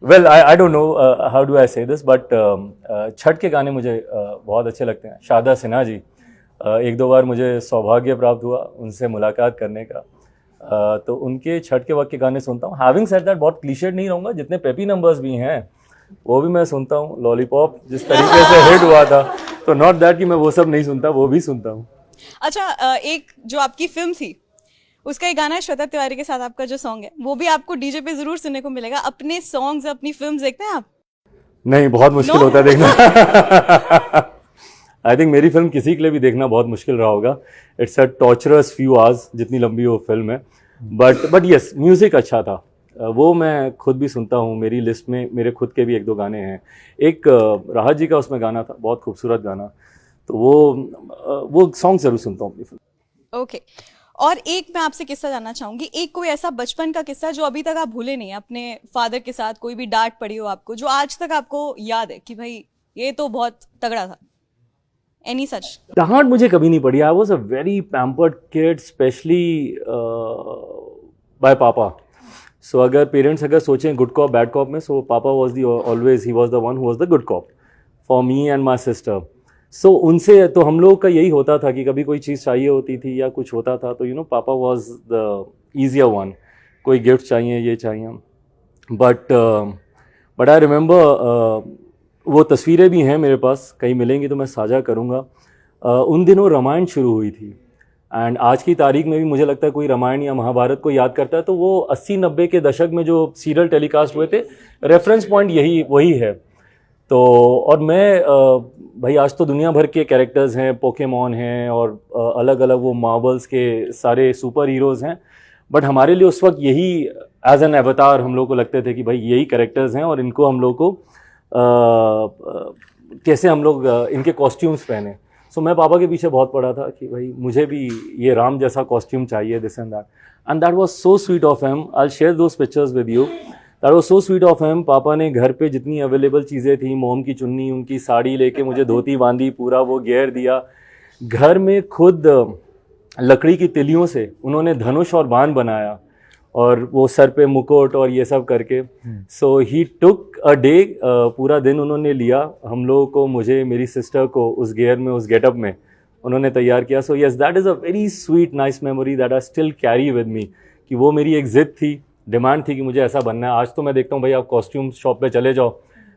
well I don't know how do I से दिस, बट छठ के गाने मुझे बहुत अच्छे लगते हैं। शारदा सिन्हा जी, एक दो बार मुझे सौभाग्य प्राप्त हुआ उनसे मुलाकात करने का, तो उनके छठ के वक्त के गाने सुनता हूँ। हैविंग सेड दैट, बहुत क्लीशेड नहीं रहूँगा, जितने पेपी नंबर्स भी हैं वो भी मैं सुनता हूँ। लॉलीपॉप जिस तरीके से हिट हुआ था, तो नॉट दैट कि मैं वो सब नहीं सुनता, वो भी सुनता हूँ। अच्छा, एक जो आपकी फिल्म थी उसका एक गाना है श्वेता तिवारी के साथ, आपका जो सॉन्ग है वो भी आपको डीजे पे जरूर सुनने को मिलेगा। अपने सॉन्ग्स, अपनी फिल्म्स देखते हैं आप? नहीं, बहुत मुश्किल होता है देखना। आई थिंक मेरी फिल्म किसी के लिए भी देखना बहुत मुश्किल रहा होगा। It's a torturers few hours, जितनी लंबी वो फिल्म है, बट यस, म्यूजिक अच्छा था, वो मैं खुद भी सुनता हूँ। मेरी लिस्ट में मेरे खुद के भी एक दो गाने हैं। एक राहत जी का उसमें गाना था, बहुत खूबसूरत गाना, तो वो सॉन्ग जरूर सुनता हूँ अपनी फिल्म। ओके, और एक मैं आपसे किस्सा जानना चाहूंगी, एक कोई ऐसा बचपन का किस्सा जो अभी तक आप भूले नहीं, अपने फादर के साथ कोई भी डांट पड़ी हो आपको, जो आज तक आपको याद है कि भाई ये तो बहुत तगड़ा था? Any such? डांट मुझे कभी नहीं पड़ी। I was a very pampered kid, specially by papa. So अगर पेरेंट्स अगर सोचें गुड कॉप बैड कॉप में, सो पापा was the always, he was the one who was the good cop for me and my sister. So उनसे तो हम लोग का यही होता था कि कभी कोई चीज़ चाहिए होती थी या कुछ होता था तो पापा वॉज द ईजियर वन। कोई गिफ्ट चाहिए, ये चाहिए, बट आई रिमेंबर, वो तस्वीरें भी हैं मेरे पास, कहीं मिलेंगी तो मैं साझा करूँगा। उन दिनों रामायण शुरू हुई थी, एंड आज की तारीख में भी मुझे लगता है कोई रामायण या महाभारत को याद करता है तो वो 80-90 के दशक में जो सीरियल टेलीकास्ट हुए थे, रेफरेंस पॉइंट वही है। तो और मैं भाई आज तो दुनिया भर के कैरेक्टर्स हैं, पोकेमॉन हैं और अलग अलग वो मार्वल्स के सारे सुपर हीरोज़ हैं, बट हमारे लिए उस वक्त यही एज एन अवतार हम लोग को लगते थे कि भाई यही कैरेक्टर्स हैं और इनको हम लोग को कैसे हम लोग इनके कॉस्ट्यूम्स पहने। सो मैं पापा के पीछे बहुत पड़ा था कि भाई मुझे भी ये राम जैसा कॉस्ट्यूम चाहिए, this and that was so sweet of him. I will share those pictures with you. That was so sweet of him. पापा ने घर पे जितनी अवेलेबल चीज़ें थी, मोम की चुन्नी, उनकी साड़ी लेके मुझे धोती बांधी, पूरा वो घेर दिया। घर में खुद लकड़ी की तिलियों से उन्होंने धनुष और बाण बनाया और वो सर पे मुकुट और ये सब करके। सो ही टुक अ डे, पूरा दिन उन्होंने लिया हम लोगों को, मुझे, मेरी सिस्टर को उस गेयर में, उस गेटअप में उन्होंने तैयार किया। So yes, that is a very sweet nice memory that I still carry with me, कि वो मेरी एक जिद थी, डिमांड थी कि मुझे ऐसा बनना है। आज तो मैं देखता हूँ भाई आप कॉस्ट्यूम शॉप पे चले जाओ,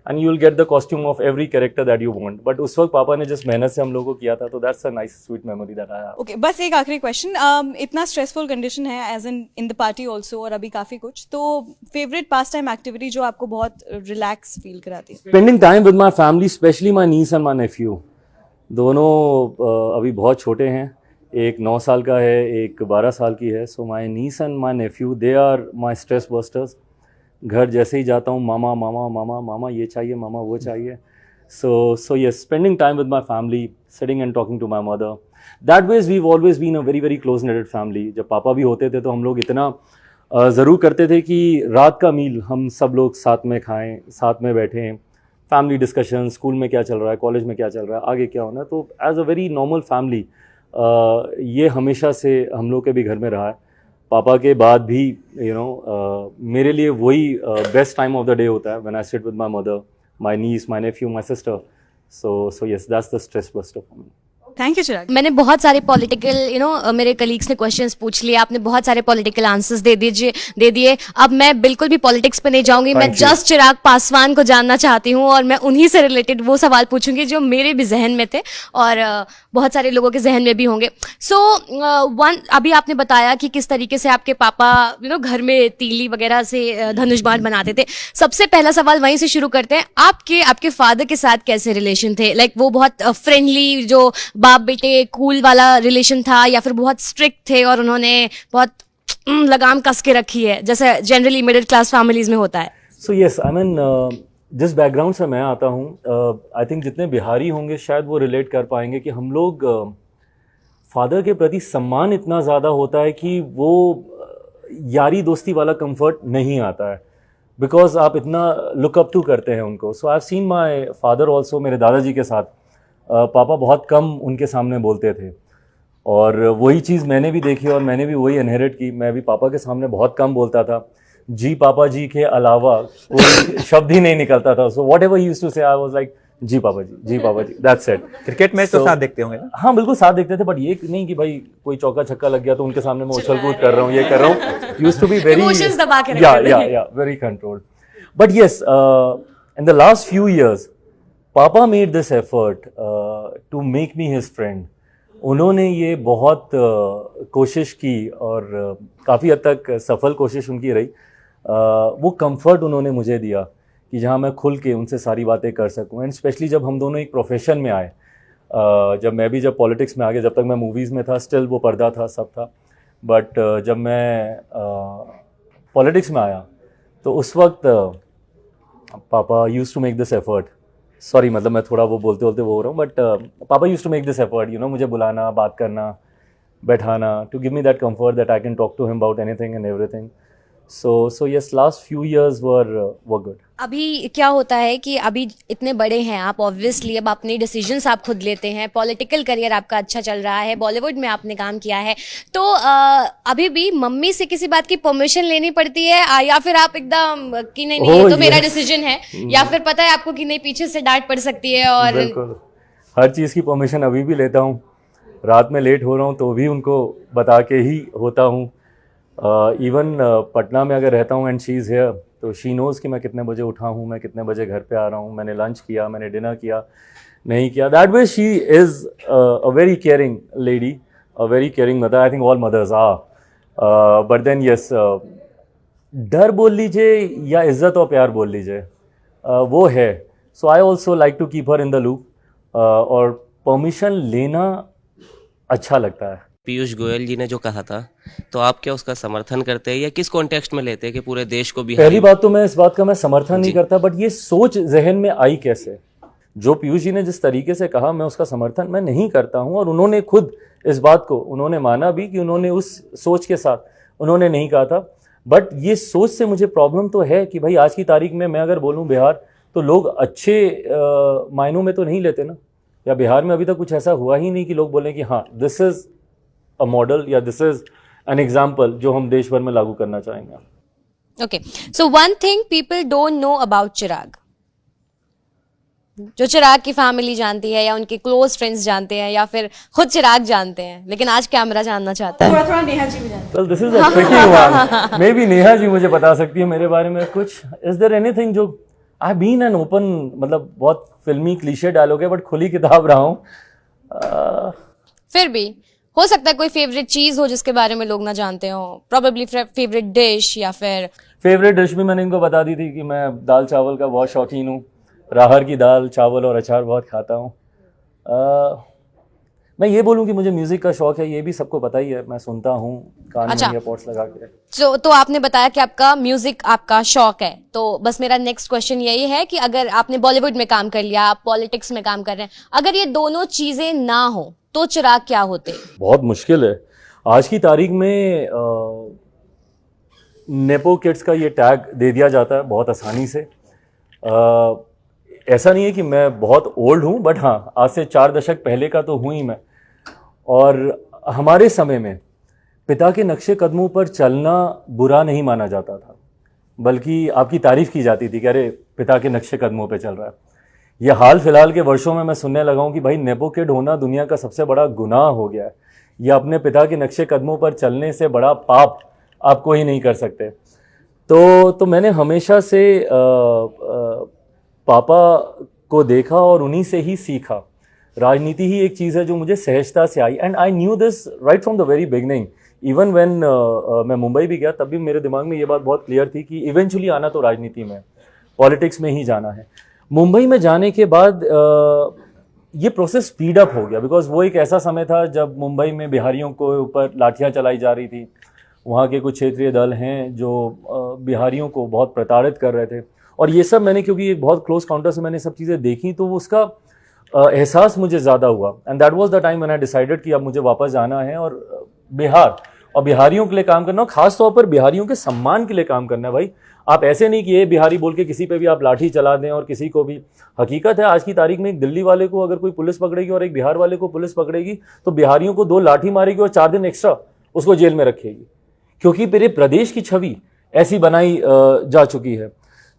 and you will get the costume of every character that you want. But उस वक्त पापा ने जिस मेहनत से हम लोगों को किया था, तो that's a nice sweet memory that I have. Okay बस एक आखिरी क्वेश्चन, इतना स्ट्रेसफुल कंडीशन है as in the party also और अभी काफी कुछ, तो फेवरेट पास टाइम एक्टिविटी जो आपको बहुत रिलैक्स फील कराती है? Spending time with my family, especially my niece and my nephew. दोनों अभी बहुत छोटे हैं, एक 9 साल का है, एक 12 साल की है. So my niece and my nephew, they are my stress busters. घर जैसे ही जाता हूँ, मामा मामा मामा मामा ये चाहिए, मामा वो चाहिए. So yes, spending time with my family, sitting and talking to my mother. That ways we've always been a very very close knitted family. जब पापा भी होते थे तो हम लोग इतना ज़रूर करते थे कि रात का मील हम सब लोग साथ में खाएं, साथ में बैठें, फैमिली डिस्कशन, स्कूल में क्या चल रहा है, कॉलेज में क्या चल रहा है, आगे क्या होना है. तो as a very normal family ये हमेशा से हम लोग के भी घर में रहा है. पापा के बाद भी मेरे लिए वही best time of the day होता है when I sit with my mother, my niece, my nephew, my sister. So yes, that's the stress buster for me. Thank you Chirag. मैंने बहुत सारे पॉलिटिकल मेरे कलीग्स ने क्वेश्चंस पूछ लिए, आपने बहुत सारे पॉलिटिकल आंसर्स दे दिए. अब मैं बिल्कुल भी पॉलिटिक्स पे नहीं जाऊंगी, मैं जस्ट चिराग पासवान को जानना चाहती हूँ और मैं उन्हीं से रिलेटेड वो सवाल पूछूंगी जो मेरे भी जहन में थे और बहुत सारे लोगों के जहन में भी होंगे. सो अभी आपने बताया कि किस तरीके से आपके पापा घर में तीली वगैरह से धनुष बाण बनाते थे. सबसे पहला सवाल वहीं से शुरू करते हैं, आपके फादर के साथ कैसे रिलेशन थे? लाइक वो बहुत फ्रेंडली, जो बाप बेटे कूल वाला रिलेशन था, या फिर बहुत स्ट्रिक्ट थे और उन्होंने बहुत लगाम कस के रखी है जैसे जनरली मिडिल क्लास फैमिलीज में होता है? सो यस, आई मीन जिस बैकग्राउंड से मैं आता हूँ, आई थिंक जितने बिहारी होंगे शायद वो रिलेट कर पाएंगे कि हम लोग फादर के प्रति सम्मान इतना ज़्यादा होता है कि वो यारी दोस्ती वाला कंफर्ट नहीं आता है, बिकॉज आप इतना लुक अप टू करते हैं उनको. So I have seen my father also, मेरे दादाजी के साथ पापा बहुत कम उनके सामने बोलते थे और वही चीज़ मैंने भी देखी और मैंने भी वही इनहेरिट की. मैं भी पापा के सामने बहुत कम बोलता था, जी पापा जी के अलावा कोई शब्द ही नहीं निकलता था. So whatever he used to say I was like ji papa ji, ji papa ji, that's it. Cricket match तो साथ देखते होंगे ना? हाँ बिल्कुल साथ देखते थे, बट ये नहीं कि भाई कोई चौका छक्का लग गया तो उनके सामने मैं उछल कूद कर रहा हूँ, ये कर रहा हूँ. Used to be very Emotions दबा के रखते थे. Very controlled. But yes, in the last few years पापा made this effort to make me his friend. उन्होंने ये बहुत कोशिश की और काफ़ी हद तक सफल कोशिश उनकी रही. वो कंफर्ट उन्होंने मुझे दिया कि जहाँ मैं खुल के उनसे सारी बातें कर सकूँ. एंड स्पेशली जब हम दोनों एक प्रोफेशन में आए, जब पॉलिटिक्स में आ गया, जब तक मैं मूवीज़ में था स्टिल वो पर्दा था, सब था. बट जब मैं पॉलिटिक्स में आया तो उस वक्त papa used to make this effort. Sorry, मतलब मैं थोड़ा वो बोलते बोलते वो हो रहा हूँ, but papa used to make this effort, मुझे बुलाना, बात करना, बैठाना, to give me that comfort that I can talk to him about anything and everything. So yes, last few years were good. अभी क्या होता है कि अभी इतने बड़े हैं आप, ऑब्वियसली अब अपने डिसीजंस आप खुद लेते हैं, पॉलिटिकल करियर आपका अच्छा चल रहा है, बॉलीवुड में आपने काम किया है, तो अभी भी मम्मी से किसी बात की परमिशन लेनी पड़ती है या फिर आप एकदम कि नहीं ये तो मेरा डिसीजन है, या फिर पता है आपको कि नहीं पीछे से डांट पड़ सकती है? और बिल्कुल हर चीज़ की परमिशन अभी भी लेता हूँ. रात में लेट हो रहा हूँ तो भी उनको बता के ही होता हूँ. इवन पटना में अगर रहता हूँ एंड शी इज़ हेयर, तो शी नोज़ कि मैं कितने बजे उठा हूँ, मैं कितने बजे घर पे आ रहा हूँ, मैंने लंच किया, मैंने डिनर किया, नहीं किया. That way she is a very caring lady, a very caring mother. I think all mothers are. But then yes, डर बोल लीजिए या इज़्ज़त और प्यार बोल लीजिए, वो है. So I also like to keep her in the loop, और परमिशन लेना अच्छा लगता है. पीयूष गोयल जी ने जो कहा था, तो आप क्या उसका समर्थन करते हैं या किस कॉन्टेक्स्ट में लेते हैं कि पूरे देश को भी? पहली बात तो मैं इस बात का मैं समर्थन नहीं करता, बट ये सोच जहन में आई कैसे? जो पीयूष जी ने जिस तरीके से कहा, मैं उसका समर्थन मैं नहीं करता हूं. और उन्होंने खुद इस बात को उन्होंने माना भी कि उन्होंने उस सोच के साथ उन्होंने नहीं कहा था. बट ये सोच से मुझे प्रॉब्लम तो है कि भाई आज की तारीख में मैं अगर बोलूँ बिहार, तो लोग अच्छे मायनों में तो नहीं लेते ना. या बिहार में अभी तक कुछ ऐसा हुआ ही नहीं कि लोग बोलें कि हाँ दिस इज अ मॉडल या दिस इज एन एग्जाम्पल जो हम देश भर में लागू करना चाहेंगे. Okay, so one thing people don't know about Chirag, जो चिराग की फैमिली जानती है या उनके क्लोज फ्रेंड्स जानते हैं या फिर खुद चिराग जानते हैं, लेकिन आज कैमरा जानना चाहता है. थोड़ा नेहा जी भी जानते Well, this is a tricky one. Maybe Neha ji मुझे बता सकती है मेरे बारे में कुछ. Is there anything जो आई बीन एन ओपन, मतलब बहुत फिल्मी क्लीशे डायलॉग है बट खुली किताब रहा हूँ। फिर भी हो सकता है कोई फेवरेट चीज हो जिसके बारे में लोग ना जानते हो, प्रोबेबली फेवरेट डिश या फिर फेवरेट डिश भी मैंने इनको बता दी थी कि मैं दाल चावल का बहुत शौकीन हूँ, राहर की दाल चावल और अचार बहुत खाता हूँ। मैं ये बोलूँ कि मुझे म्यूजिक का शौक है, ये भी सबको पता ही है, मैं सुनता हूँ कान अच्छा। में ईयरपॉड्स लगा के। तो आपने बताया कि आपका म्यूजिक आपका शौक है, तो बस मेरा नेक्स्ट क्वेश्चन यही है कि अगर आपने बॉलीवुड में काम कर लिया, आप पॉलिटिक्स में काम कर रहे हैं, अगर ये दोनों चीजें ना हो तो चिराग क्या होते? बहुत मुश्किल है आज की तारीख में। नेपो किड्स का ये टैग दे दिया जाता है बहुत आसानी से। ऐसा नहीं है कि मैं बहुत ओल्ड हूँ, बट हाँ आज से 4 दशक पहले का तो हूँ ही मैं। और हमारे समय में पिता के नक्शे कदमों पर चलना बुरा नहीं माना जाता था, बल्कि आपकी तारीफ की जाती थी कि अरे पिता के नक्शे कदमों पे चल रहा है। ये हाल फिलहाल के वर्षों में मैं सुनने लगा हूँ कि भाई नेपो किड होना दुनिया का सबसे बड़ा गुनाह हो गया है, या अपने पिता के नक्शे कदमों पर चलने से बड़ा पाप आप कोई नहीं कर सकते। तो मैंने हमेशा से पापा को देखा और उन्हीं से ही सीखा। राजनीति ही एक चीज़ है जो मुझे सहजता से आई, and I knew this right from the very beginning. Even when मैं मुंबई भी गया तब भी मेरे दिमाग में ये बात बहुत क्लियर थी कि इवेंचुअली आना तो राजनीति में, पॉलिटिक्स में ही जाना है। मुंबई में जाने के बाद ये प्रोसेस स्पीड अप हो गया, बिकॉज वो एक ऐसा समय था जब मुंबई में बिहारियों को ऊपर लाठियां चलाई जा रही थी। वहाँ के कुछ क्षेत्रीय दल हैं जो बिहारियों को बहुत प्रताड़ित कर रहे थे, और ये सब मैंने, क्योंकि एक बहुत क्लोज काउंटर से मैंने सब चीज़ें देखी, तो उसका एहसास मुझे ज़्यादा हुआ। And that was the time when I decided कि अब मुझे वापस जाना है और बिहार और बिहारियों के लिए काम करना, और खास तौर पर बिहारियों के सम्मान के लिए काम करना है। भाई आप ऐसे नहीं कि ये बिहारी बोल के किसी पे भी आप लाठी चला दें और किसी को भी। हकीकत है आज की तारीख में एक दिल्ली वाले को अगर कोई पुलिस पकड़ेगी और एक बिहार वाले को पुलिस पकड़ेगी तो बिहारियों को 2 लाठी मारेगी और 4 दिन एक्स्ट्रा उसको जेल में रखेगी, क्योंकि मेरे प्रदेश की छवि ऐसी बनाई जा चुकी है।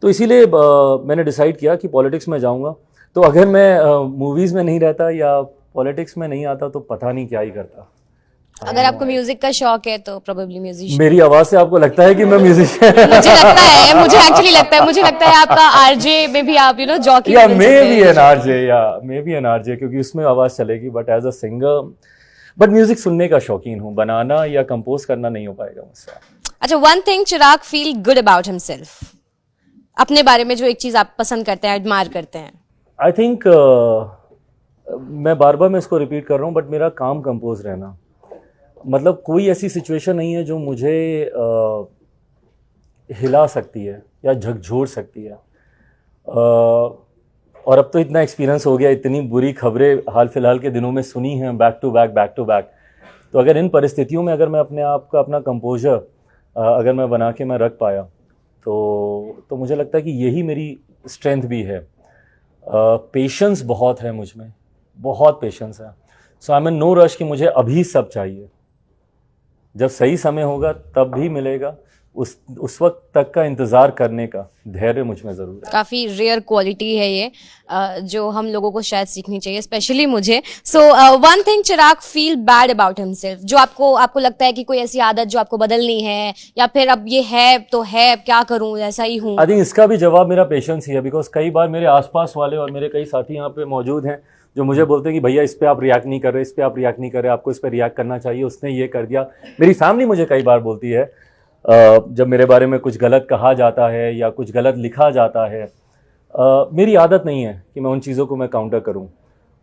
तो इसीलिए मैंने डिसाइड किया कि पॉलिटिक्स में जाऊंगा। तो अगर मैं मूवीज़ में नहीं रहता या पॉलिटिक्स में नहीं आता तो पता नहीं क्या ही करता। अगर आपको म्यूजिक का शौक है तो प्रोबेबली म्यूजिशियन। मेरी आवाज़ से आपको लगता है कि मैं म्यूजिशियन? मुझे लगता है, मुझे एक्चुअली लगता है, मुझे लगता है आपका आरजे में भी आप जॉकी या मे बी एन आरजे, या मे बी एन आरजे, क्योंकि उसमें आवाज़ चलेगी। But as a singer, but music सुनने का शौकीन हूँ, बनाना या कंपोज करना नहीं हो पाएगा मुझसे। अच्छा, one thing Chirag feel good about himself, अपने बारे में जो एक चीज आप पसंद करते हैं, एडमायर करते हैं। आई थिंक मैं बार बार मैं इसको रिपीट कर रहा हूँ, बट मेरा काम कंपोज रहना। मतलब कोई ऐसी सिचुएशन नहीं है जो मुझे हिला सकती है या झकझोर सकती है। और अब तो इतना एक्सपीरियंस हो गया, इतनी बुरी खबरें हाल फिलहाल के दिनों में सुनी हैं बैक टू बैक। तो अगर इन परिस्थितियों में अगर मैं अपने आप का अपना कंपोजर अगर मैं बना के मैं रख पाया तो मुझे लगता है कि यही मेरी स्ट्रेंथ भी है। पेशेंस बहुत है मुझ में, बहुत पेशेंस है। So I am in no rush कि मुझे अभी सब चाहिए, जब सही समय होगा तब भी मिलेगा। उस वक्त तक का इंतज़ार करने का धैर्य मुझ में ज़रूर है। काफ़ी रेयर क्वालिटी है ये, जो हम लोगों को शायद सीखनी चाहिए, स्पेशली मुझे। सो one thing Chirag feel bad about himself, जो आपको लगता है कि कोई ऐसी आदत जो आपको बदलनी है, या फिर अब ये है तो है, क्या करूं, ऐसा ही हूँ। आई थिंक इसका भी जवाब मेरा पेशेंस ही है, बिकॉज कई बार मेरे आसपास वाले और मेरे कई साथी यहाँ पे मौजूद हैं जो मुझे बोलते हैं कि भैया इस पे आप रिएक्ट नहीं कर रहे, इस पे आप रिएक्ट नहीं कर रहे, आपको इस पे रिएक्ट करना चाहिए, उसने ये कर दिया। मेरी फैमिली मुझे कई बार बोलती है जब मेरे बारे में कुछ गलत कहा जाता है या कुछ गलत लिखा जाता है, मेरी आदत नहीं है कि मैं उन चीज़ों को मैं काउंटर करूं,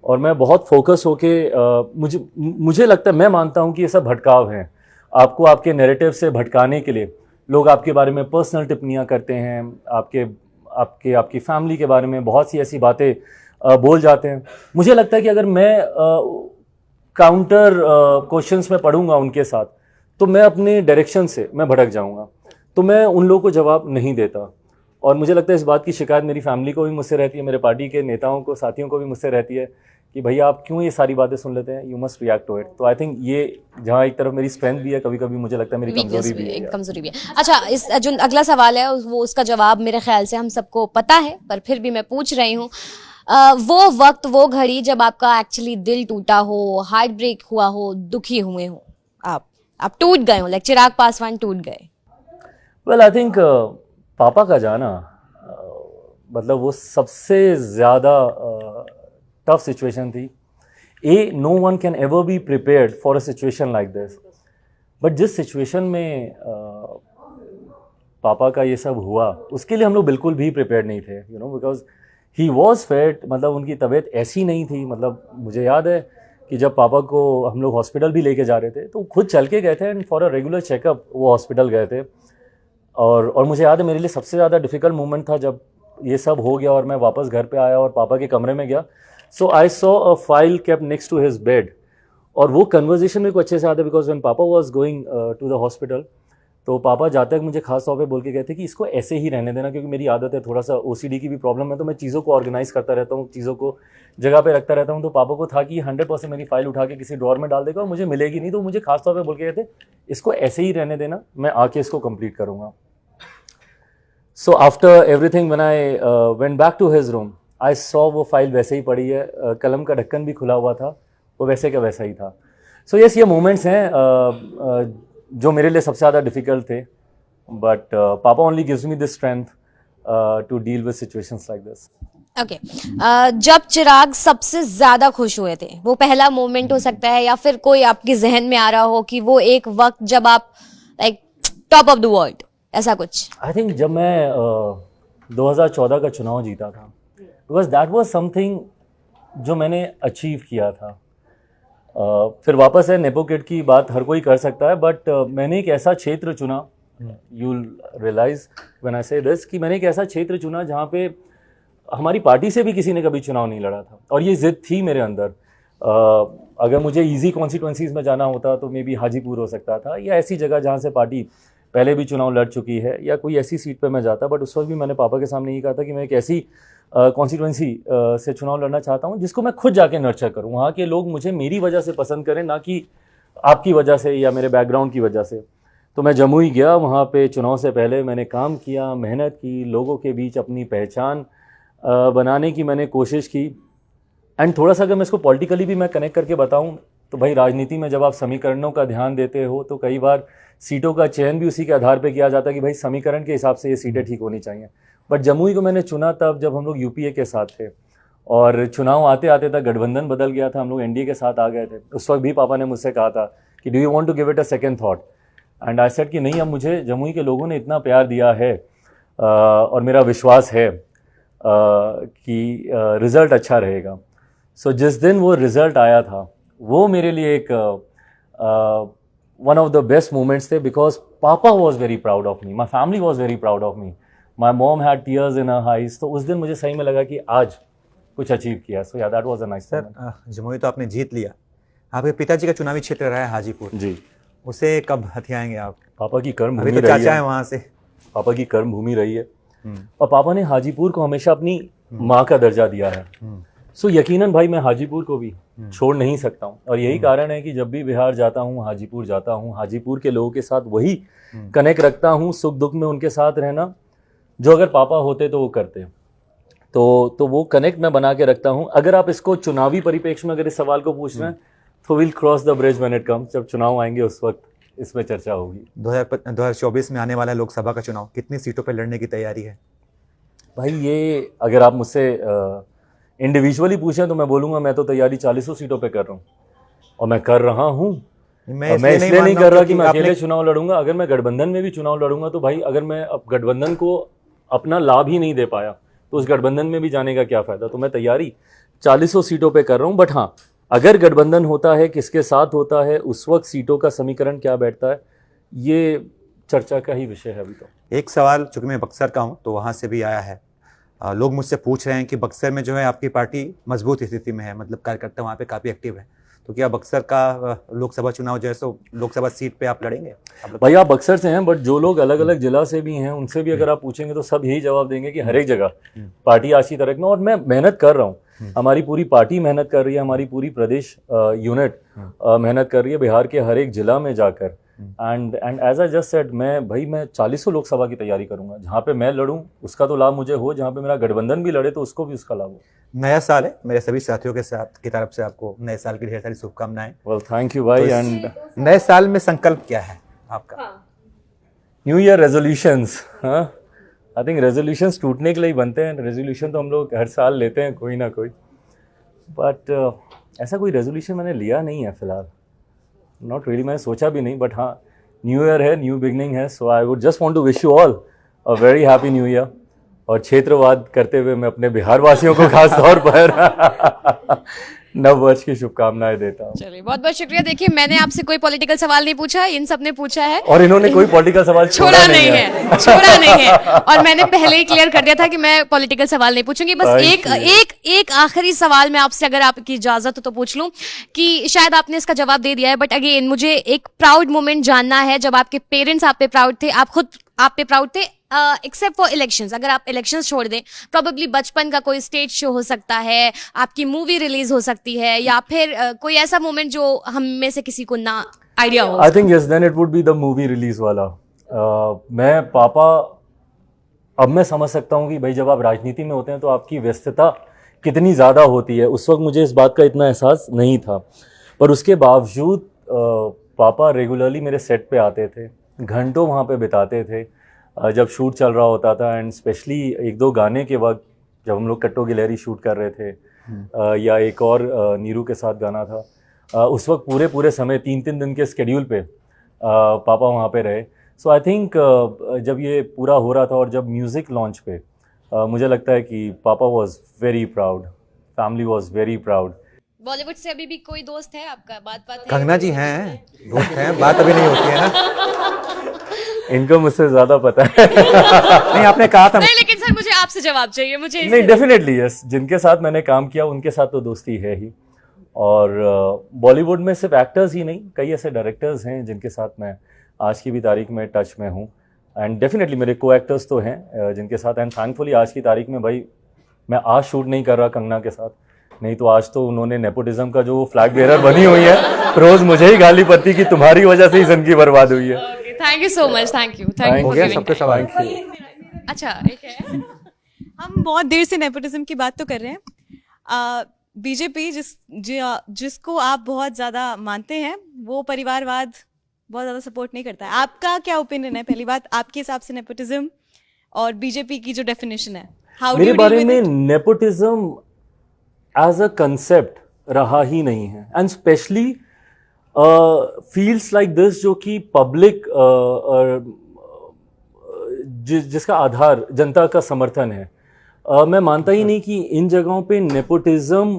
और मैं बहुत फोकस होके मुझे लगता है, मैं मानता हूं कि ये सब भटकाव हैं। आपको आपके नैरेटिव से भटकाने के लिए लोग आपके बारे में पर्सनल टिप्पणियां करते हैं, आपकी फैमिली के बारे में बहुत सी ऐसी बातें बोल जाते हैं। मुझे लगता है कि अगर मैं काउंटर क्वेश्चंस में पढ़ूंगा उनके साथ तो मैं अपने डायरेक्शन से मैं भटक जाऊंगा, तो मैं उन लोगों को जवाब नहीं देता। और मुझे लगता है इस बात की शिकायत मेरी फैमिली को भी मुझसे रहती है, मेरे पार्टी के नेताओं को, साथियों को भी मुझसे रहती है कि भैया आप क्यों ये सारी बातें सुन लेते हैं, you must react to it. तो आई थिंक ये जहाँ एक तरफ मेरी स्ट्रेंथ भी है, कभी कभी मुझे लगता है मेरी कमजोरी भी है। कमजोरी भी है। अच्छा, इस जो अगला सवाल है वो उसका जवाब मेरे ख्याल से हम सबको पता है, पर फिर भी मैं पूछ रही हूँ। वो वक्त, वो घड़ी जब आपका एक्चुअली दिल टूटा हो, हार्ट ब्रेक हुआ हो, दुखी हुए हो, आप टूट गए हो, लाइक चिराग पासवान टूट गए। वेल आई थिंक पापा का जाना मतलब वो सबसे ज़्यादा टफ सिचुएशन थी. No one can ever be prepared for a situation like this. But जिस सिचुएशन में पापा का ये सब हुआ, उसके लिए हम लोग बिल्कुल भी प्रिपेयर्ड नहीं थे, you know, because he was fate. मतलब उनकी तबीयत ऐसी नहीं थी. मतलब मुझे याद है कि जब पापा को हम लोग हॉस्पिटल भी लेके जा रहे थे तो खुद चल के गए थे and for a regular checkup वो हॉस्पिटल गए थे. और मुझे याद है मेरे लिए सबसे ज़्यादा डिफ़िकल्ट मोमेंट था जब ये सब हो गया और मैं वापस घर पे आया और पापा के कमरे में गया. So I saw a file kept next to his bed. और वो कन्वर्जेशन मेरे को अच्छे से आता है बिकॉज व्हेन पापा was going to the hospital, तो पापा जाते तक मुझे खास तौर पे बोल के गए थे कि इसको ऐसे ही रहने देना, क्योंकि मेरी आदत है, थोड़ा सा OCD की भी प्रॉब्लम है, तो मैं चीज़ों को ऑर्गेनाइज करता रहता हूँ, चीज़ों को जगह पे रखता रहता हूँ. तो पापा को था कि 100% मेरी फाइल उठा के किसी ड्रॉर में डाल देगा और मुझे मिलेगी नहीं. तो मुझे खास तौर पे बोल के गए थे इसको ऐसे ही रहने देना, मैं आके इसको कंप्लीट करूँगा. So after everything when I went back to his room, I saw वो फाइल वैसे ही पड़ी है, कलम का ढक्कन भी खुला हुआ था, वो वैसे का वैसा ही था. सो यस, ये मोमेंट्स हैं जो मेरे लिए सबसे ज़्यादा डिफ़िकल्ट थे. But papa only gives me this strength to deal with situations like this. Okay जब चिराग सबसे ज्यादा खुश हुए थे, वो पहला मोमेंट हो सकता है या फिर कोई आपके जहन में आ रहा हो कि वो एक वक्त जब आप like top of the world, ऐसा कुछ? आई थिंक जब मैं 2014 का चुनाव जीता था, बिकॉज दैट वाज समथिंग जो मैंने अचीव किया था. फिर वापस है नेपो किड की बात हर कोई कर सकता है, बट मैंने एक ऐसा क्षेत्र चुना, यू रियलाइज व्हेन आई से दिस, कि मैंने एक ऐसा क्षेत्र चुना जहाँ पे हमारी पार्टी से भी किसी ने कभी चुनाव नहीं लड़ा था. और ये जिद थी मेरे अंदर. अगर मुझे इजी कॉन्स्टिट्यूंसीज में जाना होता तो मे बी हाजीपुर हो सकता था, या ऐसी जगह जहाँ से पार्टी पहले भी चुनाव लड़ चुकी है, या कोई ऐसी सीट पे मैं जाता. बट उस वक्त भी मैंने पापा के सामने ये कहा था कि मैं एक ऐसी कॉन्स्टिट्यूंसी से चुनाव लड़ना चाहता हूँ जिसको मैं खुद जाके नर्चर करूँ, वहाँ के लोग मुझे मेरी वजह से पसंद करें, ना कि आपकी वजह से या मेरे बैकग्राउंड की वजह से. तो मैं जमुई गया, वहाँ पे चुनाव से पहले मैंने काम किया, मेहनत की, लोगों के बीच अपनी पहचान बनाने की मैंने कोशिश की. एंड थोड़ा सा अगर मैं इसको पॉलिटिकली भी मैं कनेक्ट करके बताऊँ तो भाई, राजनीति में जब आप समीकरणों का ध्यान देते हो तो कई बार सीटों का चयन भी उसी के आधार पे किया जाता है कि भाई समीकरण के हिसाब से ये सीटें ठीक होनी चाहिए. बट जमुई को मैंने चुना तब जब हम लोग यूपीए के साथ थे, और चुनाव आते आते तक गठबंधन बदल गया था, हम लोग एनडीए के साथ आ गए थे. उस वक्त भी पापा ने मुझसे कहा था कि do you want to give it a second thought. And I said कि नहीं, अब मुझे जमुई के लोगों ने इतना प्यार दिया है और मेरा विश्वास है कि रिज़ल्ट अच्छा रहेगा. सो जिस दिन वो रिज़ल्ट आया था, वो मेरे लिए एक one of the best moments थे, बिकॉज पापा was very proud of me, my family was very proud of me, my mom had tears in her eyes. तो उस दिन मुझे सही में लगा कि आज कुछ अचीव किया. सो या that was a nice. Sir, Jamui तो आपने जीत लिया, आपके पिताजी का चुनावी क्षेत्र रहा है हाजीपुर जी. उसे कब हथियाएंगे आप? पापा की कर्म अभी भूमि तो रही चाचा है, है वहाँ से. पापा की कर्म भूमि रही है, और पापा ने हाजीपुर को हमेशा अपनी माँ का दर्जा दिया है. सो यकीनन भाई, मैं हाजीपुर को भी छोड़ नहीं सकता हूँ. और यही कारण है कि जब भी बिहार जाता हूँ, हाजीपुर जाता हूँ, हाजीपुर के लोगों के साथ वही कनेक्ट रखता हूँ, सुख दुख में उनके साथ रहना जो अगर पापा होते तो वो करते. तो वो कनेक्ट मैं बना के रखता हूँ. अगर आप इसको चुनावी परिप्रेक्ष्य में अगर इस सवाल को पूछ रहे हैं तो will cross the bridge when it comes. जब चुनाव आएंगे उस वक्त इसमें चर्चा होगी. 2024 में आने वाला लोकसभा का चुनाव, कितनी सीटों पर लड़ने की तैयारी है? भाई, ये अगर आप मुझसे इंडिविजुअली पूछें तो मैं बोलूँगा मैं तो तैयारी 40 सीटों पे कर रहा हूँ, और मैं कर रहा हूँ. मैं इसलिए नहीं कर रहा कि मैं अकेले चुनाव लड़ूंगा. अगर मैं गठबंधन में भी चुनाव लड़ूंगा तो भाई, अगर मैं अब गठबंधन को अपना लाभ ही नहीं दे पाया तो उस गठबंधन में भी जाने का क्या फ़ायदा. तो मैं तैयारी 40 सीटों पे कर रहा हूँ. बट हाँ, अगर गठबंधन होता है, किसके साथ होता है, उस वक्त सीटों का समीकरण क्या बैठता है, ये चर्चा का ही विषय है अभी. तो एक सवाल, चूंकि मैं बक्सर का हूँ तो वहाँ से भी आया है. लोग मुझसे पूछ रहे हैं कि बक्सर में जो है आपकी पार्टी मजबूत स्थिति में है, मतलब कार्यकर्ता वहाँ पे काफ़ी एक्टिव है, तो क्या बक्सर का लोकसभा चुनाव जो है सो लोकसभा सीट पे आप लड़ेंगे? भाई, आप बक्सर से हैं, बट जो लोग अलग अलग जिला से भी हैं उनसे भी अगर आप पूछेंगे तो सब यही जवाब देंगे कि हर एक जगह पार्टी आज की तरह में. और मैं मेहनत कर रहा हूँ, हमारी पूरी पार्टी मेहनत कर रही है, हमारी पूरी प्रदेश यूनिट मेहनत कर रही है बिहार के हर एक जिला में जाकर. And as I just said, मैं 40 लोकसभा की तैयारी करूंगा. जहाँ पे मैं लड़ूं उसका तो लाभ मुझे हो, जहाँ पे मेरा गठबंधन भी लड़े तो उसको भी उसका लाभ हो. नया साल है, मेरे सभी साथियों के साथ की तरफ से आपको नए साल की ढेर सारी शुभकामनाएं. वेल, थैंक यू भाई. एंड नए साल में संकल्प क्या है आपका? New year resolutions. हाँ, आई थिंक रेजोल्यूशंस टूटने के लिए ही बनते हैं. रेजोल्यूशन तो हम लोग हर साल लेते हैं कोई ना कोई, बट ऐसा कोई रेजोल्यूशन मैंने लिया नहीं है फिलहाल. नॉट रियली, मैंने सोचा भी नहीं. बट हाँ, न्यू ईयर है, न्यू बिगनिंग है, so I would just want to wish you all a very happy new year. और क्षेत्रवाद करते हुए मैं अपने बिहार वासियों को खास तौर पर नव वर्ष की शुभकामनाएं देता हूँ. चलिए, बहुत बहुत शुक्रिया. देखिए, मैंने आपसे कोई पॉलिटिकल सवाल नहीं पूछा, इन सब ने पूछा है और इन्होंने कोई पॉलिटिकल सवाल छोड़ा नहीं है, छोड़ा नहीं है. और मैंने पहले ही क्लियर कर दिया था कि मैं पॉलिटिकल सवाल नहीं पूछूंगी. बस एक आखिरी सवाल मैं आपसे, अगर आपकी इजाजत हो तो पूछ लूं, कि शायद आपने इसका जवाब दे दिया है, बट अगेन मुझे एक प्राउड मोमेंट जानना है. जब आपके पेरेंट्स आप पे प्राउड थे, आप खुद आप पे प्राउड थे, एक्सेप्ट फॉर इलेक्शंस. अगर आप इलेक्शंस छोड़ दें, प्रोबेबली बचपन का कोई स्टेज शो हो सकता है, आपकी मूवी रिलीज हो सकती है, या फिर कोई ऐसा मोमेंट जो हम में से किसी को ना आइडिया हो. I think yes, then it would be the movie release वाला. मैं पापा, अब मैं समझ सकता हूँ कि भाई जब आप राजनीति में होते हैं तो आपकी व्यस्तता कितनी ज़्यादा होती है. उस वक्त मुझे इस बात का इतना एहसास नहीं था, पर उसके बावजूद पापा रेगुलरली मेरे सेट पे आते थे, घंटों वहाँ पे बिताते थे जब शूट चल रहा होता था. एंड स्पेशली एक दो गाने के वक्त जब हम लोग कट्टो गिलहरी शूट कर रहे थे, या एक और नीरू के साथ गाना था, उस वक्त पूरे समय 3-3 दिन के स्केड्यूल पे पापा वहाँ पे रहे. सो आई थिंक जब ये पूरा हो रहा था और जब म्यूज़िक लॉन्च पे मुझे लगता है कि पापा was very proud, family was very proud. Bollywood से अभी भी कोई दोस्त है आपका? बात है? कंगना जी हैं, दोस्त हैं, बात अभी नहीं होती है ना. इनको मुझसे ज़्यादा पता है. नहीं, आपने कहा था. नहीं, लेकिन सर मुझे आपसे जवाब चाहिए. मुझे नहीं, डेफिनेटली यस, जिनके साथ मैंने काम किया उनके साथ तो दोस्ती है ही. और बॉलीवुड में सिर्फ एक्टर्स ही नहीं, कई ऐसे डायरेक्टर्स हैं जिनके साथ मैं आज की भी तारीख में टच में हूँ. एंड डेफिनेटली मेरे को एक्टर्स तो हैं जिनके साथ, एंड थैंकफुली आज की तारीख में भाई मैं आज शूट नहीं कर रहा कंगना के साथ, नहीं तो आज तो उन्होंने नेपोटिज्म का जो फ्लैग बेरर बनी हुई है, रोज मुझे ही गाली पड़ती कि तुम्हारी वजह से ही जिंदगी बर्बाद हुई है. Thank you so much. Thank you हो गया सबके सवाल. अच्छा, एक है. हम बहुत देर से नेपोटिज्म की बात तो कर रहे हैं. बीजेपी जिसको आप बहुत ज्यादा मानते हैं, वो परिवारवाद बहुत ज्यादा सपोर्ट नहीं करता है. आपका क्या ओपिनियन है? पहली बात, आपके हिसाब से नेपोटिज्म और बीजेपी की जो डेफिनेशन है, हाउ मेरे बारे में नेपोटिज्म एज अ कंसेप्ट रहा ही नहीं है. And specially feels like this जो कि पब्लिक जिसका आधार जनता का समर्थन है, मैं मानता ही नहीं कि इन जगहों पे नेपोटिज्म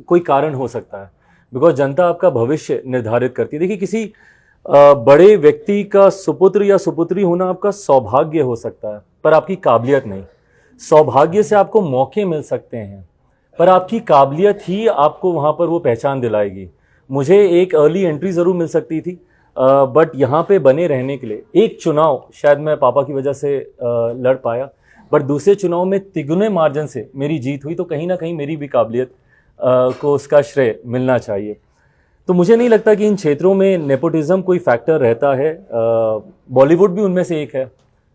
कोई कारण हो सकता है. बिकॉज जनता आपका भविष्य निर्धारित करती है. देखिए, किसी बड़े व्यक्ति का सुपुत्र या सुपुत्री होना आपका सौभाग्य हो सकता है, पर आपकी काबिलियत नहीं. सौभाग्य से आपको मौके मिल सकते हैं, पर आपकी काबिलियत ही आपको वहाँ पर वो पहचान दिलाएगी. मुझे एक अर्ली एंट्री ज़रूर मिल सकती थी, बट यहाँ पे बने रहने के लिए एक चुनाव शायद मैं पापा की वजह से लड़ पाया, बट दूसरे चुनाव में तिगुने मार्जिन से मेरी जीत हुई. तो कहीं ना कहीं मेरी भी काबिलियत को उसका श्रेय मिलना चाहिए. तो मुझे नहीं लगता कि इन क्षेत्रों में नेपोटिज्म कोई फैक्टर रहता है. बॉलीवुड भी उनमें से एक है.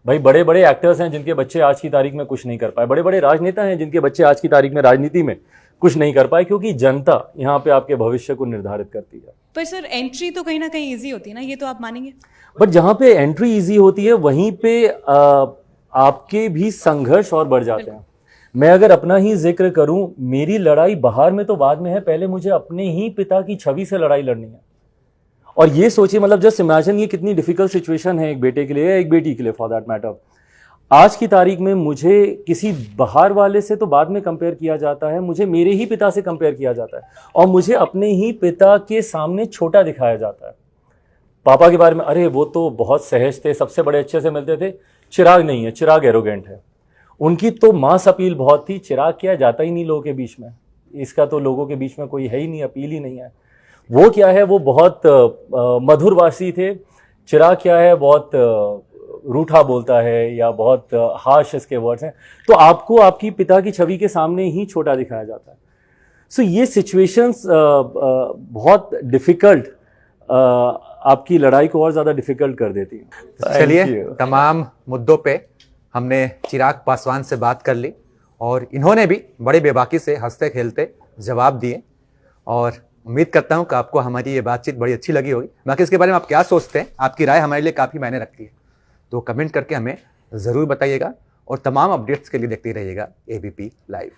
भाई बड़े बड़े एक्टर्स हैं जिनके बच्चे आज की तारीख में कुछ नहीं कर पाए, बड़े बड़े राजनेता हैं जिनके बच्चे आज की तारीख में राजनीति में कुछ नहीं कर पाए, क्योंकि जनता यहाँ पे आपके भविष्य को निर्धारित करती है. पर सर, एंट्री तो कहीं ना कहीं इजी होती है ना, ये तो आप मानेंगे. बट जहाँ पे एंट्री इजी होती है वहीं पे आपके भी संघर्ष और बढ़ जाते हैं. मैं अगर अपना ही जिक्र करूं, मेरी लड़ाई बाहर में तो बाद में है, पहले मुझे अपने ही पिता की छवि से लड़ाई लड़नी है. और ये सोचिए, मतलब जस्ट इमेजिन ये कितनी डिफिकल्ट सिचुएशन है एक बेटे के लिए या एक बेटी के लिए फॉर दैट मैटर. आज की तारीख में मुझे किसी बाहर वाले से तो बाद में कंपेयर किया जाता है, मुझे मेरे ही पिता से कंपेयर किया जाता है, और मुझे अपने ही पिता के सामने छोटा दिखाया जाता है. पापा के बारे में, अरे वो तो बहुत सहज थे, सबसे बड़े अच्छे से मिलते थे. चिराग नहीं है, चिराग एरोगेंट है. उनकी तो मास अपील बहुत थी, चिराग क्या जाता ही नहीं लोगों के बीच में, इसका तो लोगों के बीच में कोई है ही नहीं, अपील ही नहीं है. वो क्या है, वो बहुत मधुरवासी थे. चिराग क्या है, बहुत रूठा बोलता है या बहुत हार्श इसके वर्ड्स हैं. तो आपको आपकी पिता की छवि के सामने ही छोटा दिखाया जाता है. सो ये सिचुएशंस बहुत डिफिकल्ट, आपकी लड़ाई को और ज़्यादा डिफिकल्ट कर देती है. चलिए, तमाम मुद्दों पे हमने चिराग पासवान से बात कर ली और इन्होंने भी बड़ी बेबाकी से हंसते खेलते जवाब दिए, और उम्मीद करता हूं कि आपको हमारी ये बातचीत बड़ी अच्छी लगी होगी. बाकी इसके बारे में आप क्या सोचते हैं, आपकी राय हमारे लिए काफ़ी मायने रखती है, तो कमेंट करके हमें ज़रूर बताइएगा और तमाम अपडेट्स के लिए देखते रहिएगा ABP लाइव।